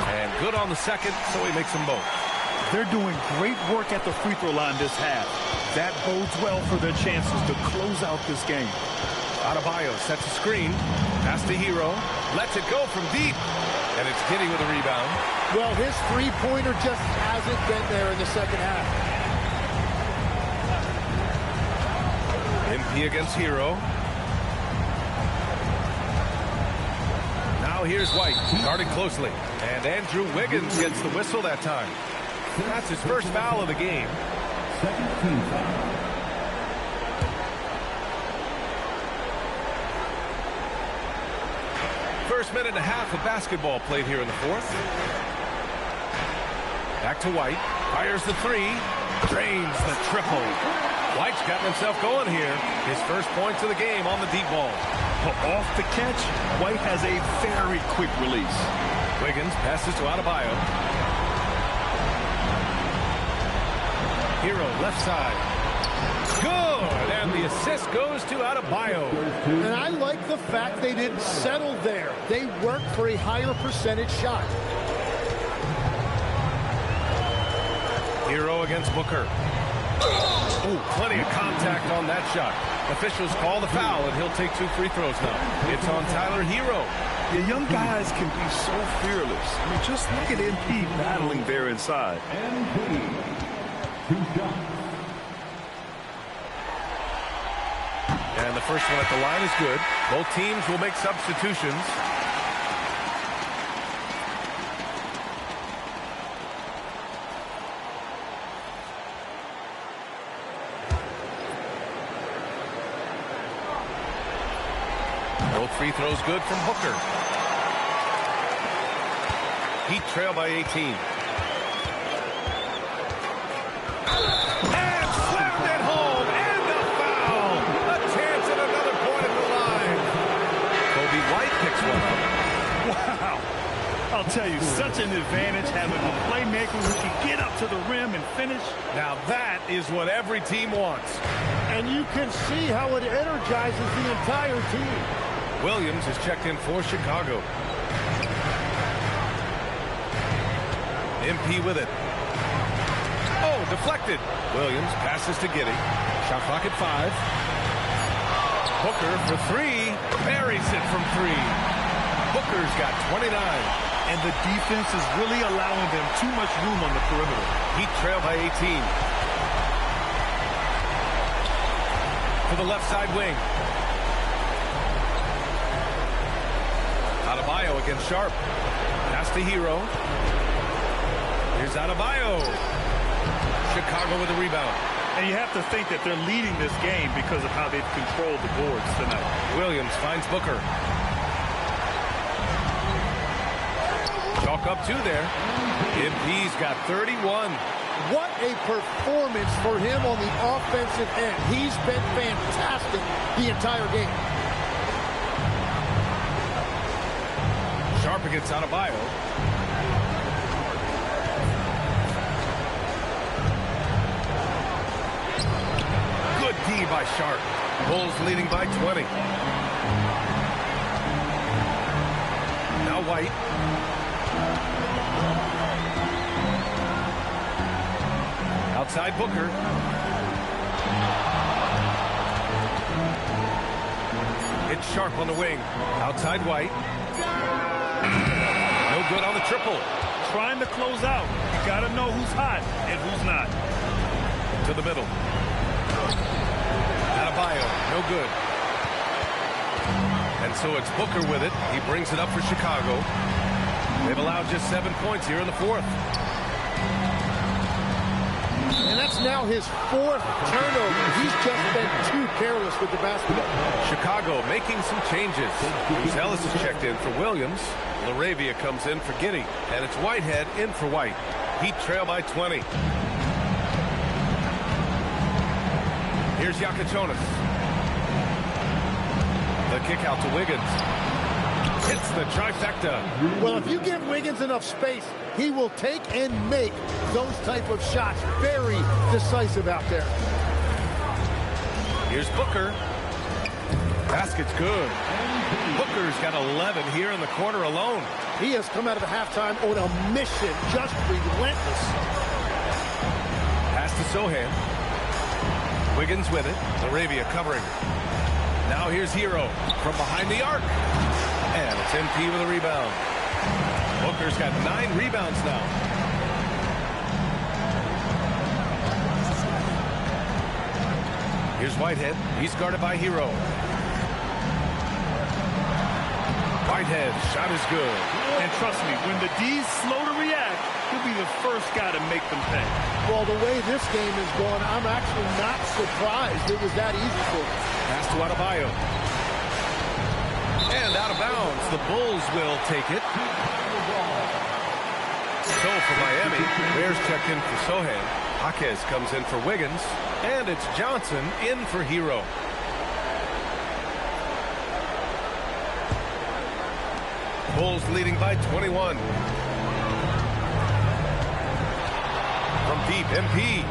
And good on the second, so he makes them both. They're doing great work at the free throw line this half. That bodes well for their chances to close out this game. Adebayo sets a screen. Pass to Hero. Lets it go from deep. And it's Giddey with a rebound. Well, his three-pointer just hasn't been there in the second half. MP against Hero. Now here's White, guarded closely. And Andrew Wiggins gets the whistle that time. That's his first foul of the game. Second team foul. First minute and a half of basketball played here in the fourth. Back to White. Fires the three. Drains the triple. White's gotten himself going here. His first points of the game on the deep ball. Off the catch, White has a very quick release. Wiggins passes to Adebayo. Hero left side. Good! And the assist goes to Adebayo. And I like the fact they didn't settle there. They worked for a higher percentage shot. Hero against Booker. Oh, plenty of contact on that shot. Officials call the foul, and he'll take 2 free throws now. It's on Tyler Hero. The young guys can be so fearless. I mean, just look at MP battling there inside. MP. 2 shots. And the first one at the line is good. Both teams will make substitutions. Both free throws good from Booker. Heat trail by 18. And slammed it home. And the foul. A chance at another point at the line. Kobe White picks one up. Wow. I'll tell you, such an advantage having a playmaker who can get up to the rim and finish. Now that is what every team wants. And you can see how it energizes the entire team. Williams is checked in for Chicago. MP with it. Oh, deflected. Williams passes to Giddey. Shot clock at 5. Booker for 3. Buries it from 3. Booker's got 29. And the defense is really allowing them too much room on the perimeter. Heat trail by 18. To the left side wing. Adebayo against Sharp. Pass to Hero. Here's Adebayo. Chicago with a rebound. And you have to think that they're leading this game because of how they've controlled the boards tonight. Williams finds Booker. Chalk up 2 there. MP's got 31. What a performance for him on the offensive end. He's been fantastic the entire game. Sharp against Adebayo. Good D by Sharp. Bulls leading by 20. Now White. Outside Booker. It's Sharp on the wing. Outside White. No good on the triple. Trying to close out. You got to know who's hot and who's not. To the middle. Adebayo, no good. And so it's Booker with it. He brings it up for Chicago. They've allowed just 7 points here in the fourth. And that's now his 4th turnover. He's just been too careless with the basketball. Chicago making some changes. Bruce Ellis is checked in for Williams. LaRavia comes in for Giddey. And it's Whitehead in for White. Heat trail by 20. Here's Yakachonis. The kick out to Wiggins. Hits the trifecta. Well, if you give Wiggins enough space, he will take and make those type of shots. Very decisive out there. Here's Booker. Basket's good. Booker's got 11 here in the quarter alone. He has come out of the halftime on a mission, just relentless. Pass to Sohan. Wiggins with it. Arabia covering. Now here's Hero from behind the arc. And it's MP with a rebound. Booker's got 9 rebounds now. Here's Whitehead. He's guarded by Hero. Whitehead, shot is good. And trust me, when the D's slow to react, he'll be the first guy to make them pay. Well, the way this game is going, I'm actually not surprised it was that easy for him. Pass to Adebayo. And out of bounds. The Bulls will take it. So for Miami, Bears checked in for Sohan. Jaquez comes in for Wiggins. And it's Johnson in for Hero. Bulls leading by 21. From deep, MP.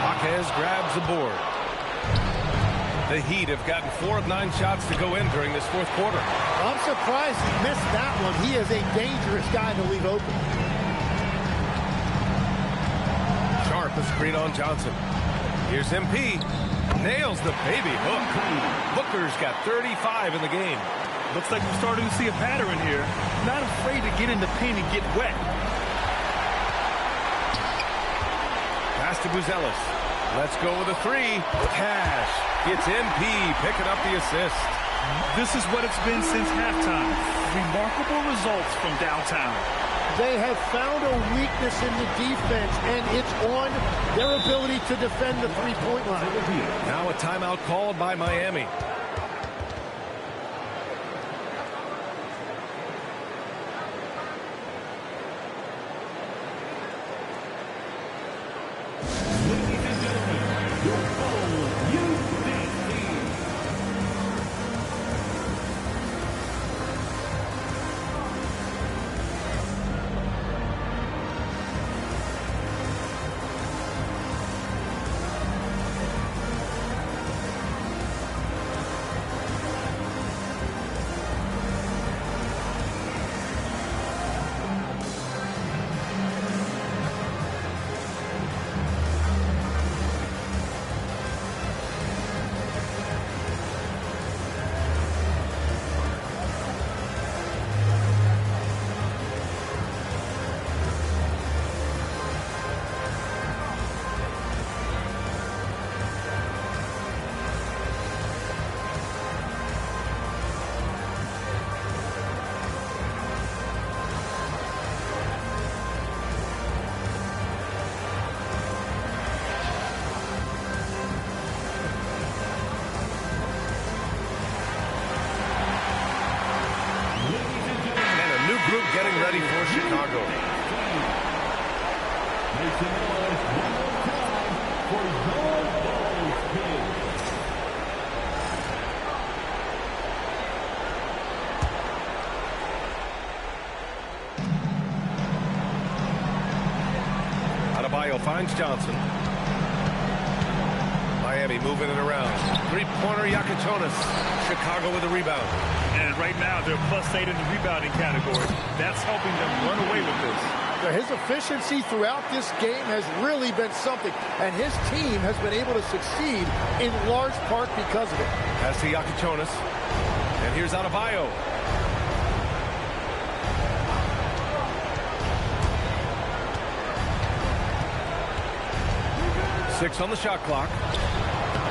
Jaquez grabs the board. The Heat have gotten 4 of 9 shots to go in during this fourth quarter. I'm surprised he missed that one. He is a dangerous guy to leave open. Sharp a screen on Johnson. Here's MP. Nails the baby hook. Booker's got 35 in the game. Looks like we're starting to see a pattern here. Not afraid to get in the paint and get wet. Pass to Buzelis. Let's go with a 3. Cash. It's MP picking up the assist. This is what it's been since halftime. Remarkable results from downtown. They have found a weakness in the defense, and it's on their ability to defend the three-point line. Now a timeout called by Miami. Group getting ready for Chicago. Adebayo finds Johnson. Miami moving it around. Three-pointer Yakichonis. Chicago with a rebound. And right now, they're +8 in the rebounding category. That's helping them run away with this. His efficiency throughout this game has really been something, and his team has been able to succeed in large part because of it. Pass to Yakichonis. And here's Adebayo. Six on the shot clock.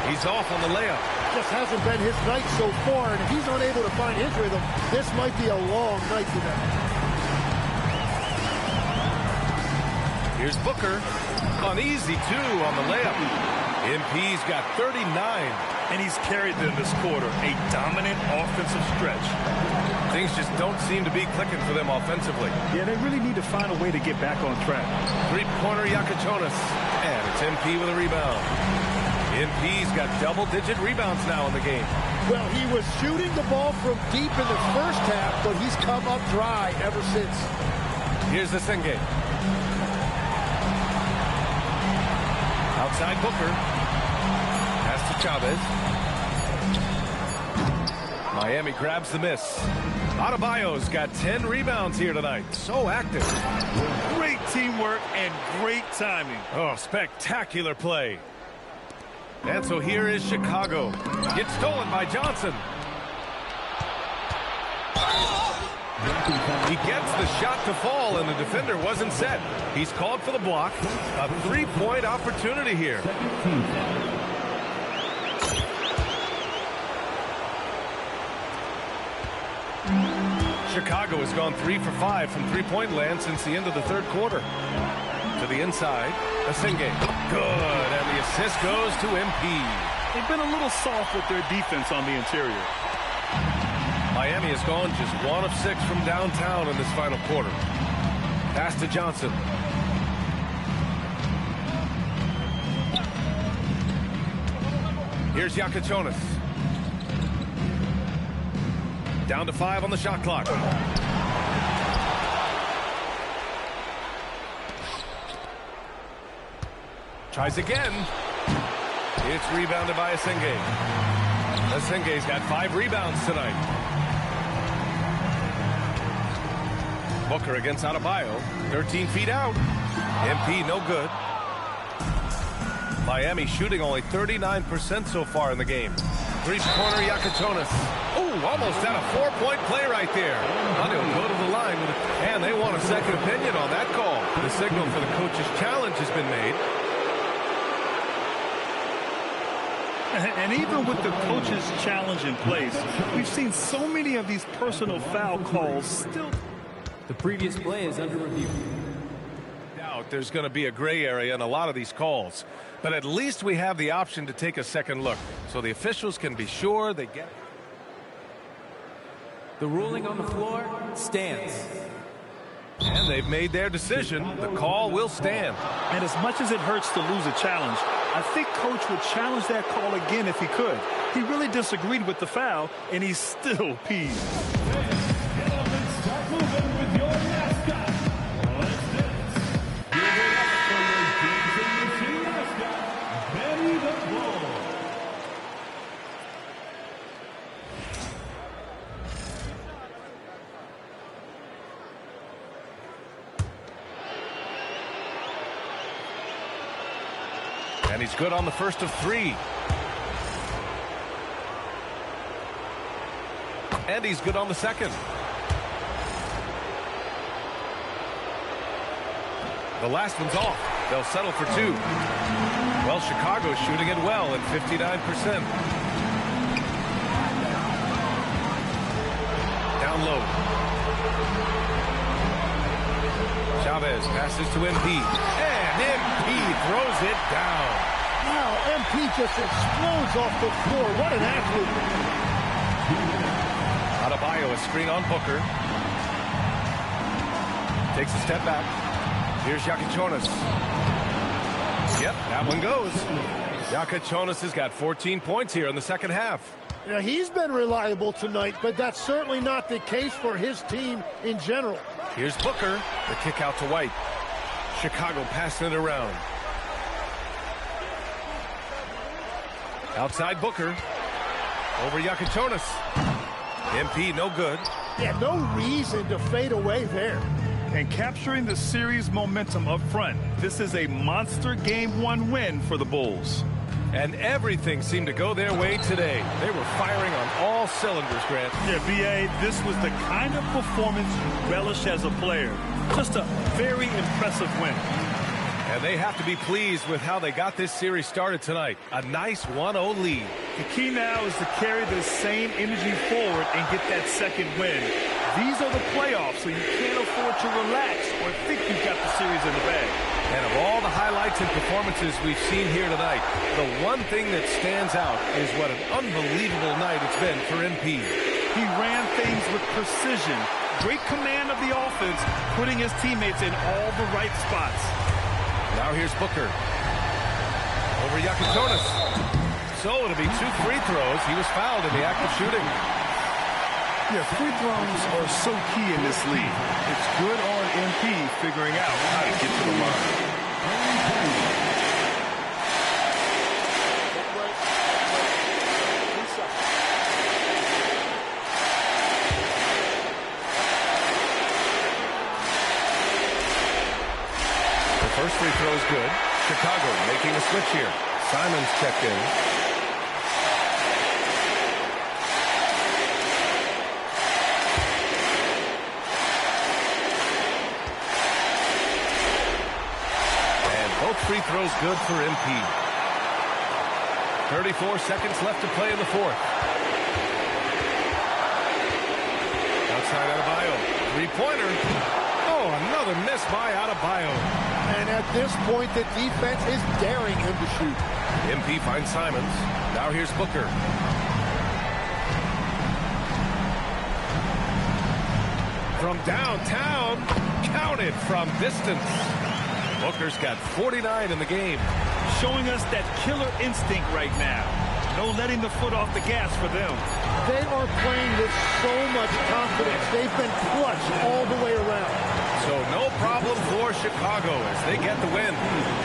He's off on the layup. Just hasn't been his night so far, and if he's unable to find his rhythm, this might be a long night for them. Here's Booker. An easy 2 on the layup. MP's got 39. And he's carried them this quarter. A dominant offensive stretch. Things just don't seem to be clicking for them offensively. Yeah, they really need to find a way to get back on track. Three-pointer Yakichonis. And it's MP with a rebound. MP's got double-digit rebounds now in the game. Well, he was shooting the ball from deep in the first half, but he's come up dry ever since. Here's the Senge. Outside Booker. Pass to Chavez. Miami grabs the miss. Adebayo's got 10 rebounds here tonight. So active. Great teamwork and great timing. Oh, spectacular play. And so here is Chicago. Gets stolen by Johnson. He gets the shot to fall, and the defender wasn't set. He's called for the block. A three-point opportunity here. Chicago has gone 3 for 5 from three-point land since the end of the third quarter. To the inside, Asenge. Good, and the assist goes to MP. They've been a little soft with their defense on the interior. Miami has gone just 1 of 6 from downtown in this final quarter. Pass to Johnson. Here's Yakachonis. Down to 5 on the shot clock. Tries again. It's rebounded by Asenge. Asenge's got 5 rebounds tonight. Booker against Adebayo. 13 feet out. MP no good. Miami shooting only 39% so far in the game. Three-pointer Yakachonis. Oh, almost had a 4-point play right there. Now they'll go to the line, and they want a second opinion on that call. The signal for the coach's challenge has been made. And even with the coach's challenge in place, we've seen so many of these personal foul calls still. The previous play is under review. There's going to be a gray area in a lot of these calls, but at least we have the option to take a second look so the officials can be sure they get it. The ruling on the floor stands. And they've made their decision. The call will stand. And as much as it hurts to lose a challenge, I think Coach would challenge that call again if he could. He really disagreed with the foul, and he's still peeved. And he's good on the first of 3. And he's good on the second. The last one's off. They'll settle for 2. Well, Chicago's shooting it well at 59%. Down low. Chavez passes to MP. And MP throws it down. Wow, MP just explodes off the floor. What an athlete. Adebayo, a screen on Booker. Takes a step back. Here's Yakachonis. Yep, that one goes. Yakachonis has got 14 points here in the second half. Yeah, he's been reliable tonight, but that's certainly not the case for his team in general. Here's Booker. The kick out to White. Chicago passing it around. Outside Booker. Over Yakachonis. MP no good. Yeah, no reason to fade away there. And capturing the series momentum up front. This is a monster Game 1 win for the Bulls. And everything seemed to go their way today. They were firing on all cylinders, Grant. Yeah, B.A., this was the kind of performance you relish as a player. Just a very impressive win. And they have to be pleased with how they got this series started tonight. A nice 1-0 lead. The key now is to carry the same energy forward and get that second win. These are the playoffs, so you can't afford to relax or think you've got the series in the bag. And of all the highlights and performances we've seen here tonight, the one thing that stands out is what an unbelievable night it's been for MP. He ran things with precision, great command of the offense, putting his teammates in all the right spots. Now here's Booker. Over Yakachonis. So it'll be 2 free throws. He was fouled in the act of shooting. Yeah, free throws are so key in this league. It's good on MP figuring out how to get to the line. First free throw is good. Chicago making a switch here. Simons checked in. And both free throws good for MP. 34 seconds left to play in the fourth. Outside Adebayo. Three-pointer. Oh, another miss by Adebayo. And at this point, the defense is daring him to shoot. MP finds Simons. Now here's Booker. From downtown, counted from distance. Booker's got 49 in the game. Showing us that killer instinct right now. No letting the foot off the gas for them. They are playing with so much confidence. They've been clutch all the way around. So no problem for Chicago as they get the win.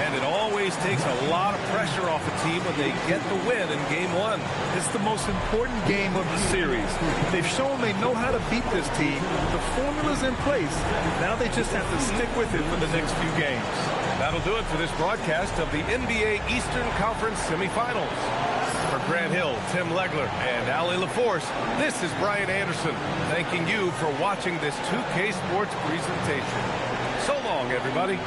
And it always takes a lot of pressure off a team when they get the win in Game 1. It's the most important game of the series. They've shown they know how to beat this team. The formula's in place. Now they just have to stick with it for the next few games. That'll do it for this broadcast of the NBA Eastern Conference semifinals. For Grant Hill, Tim Legler, and Allie LaForce, this is Brian Anderson, thanking you for watching this 2K Sports presentation. So long, everybody.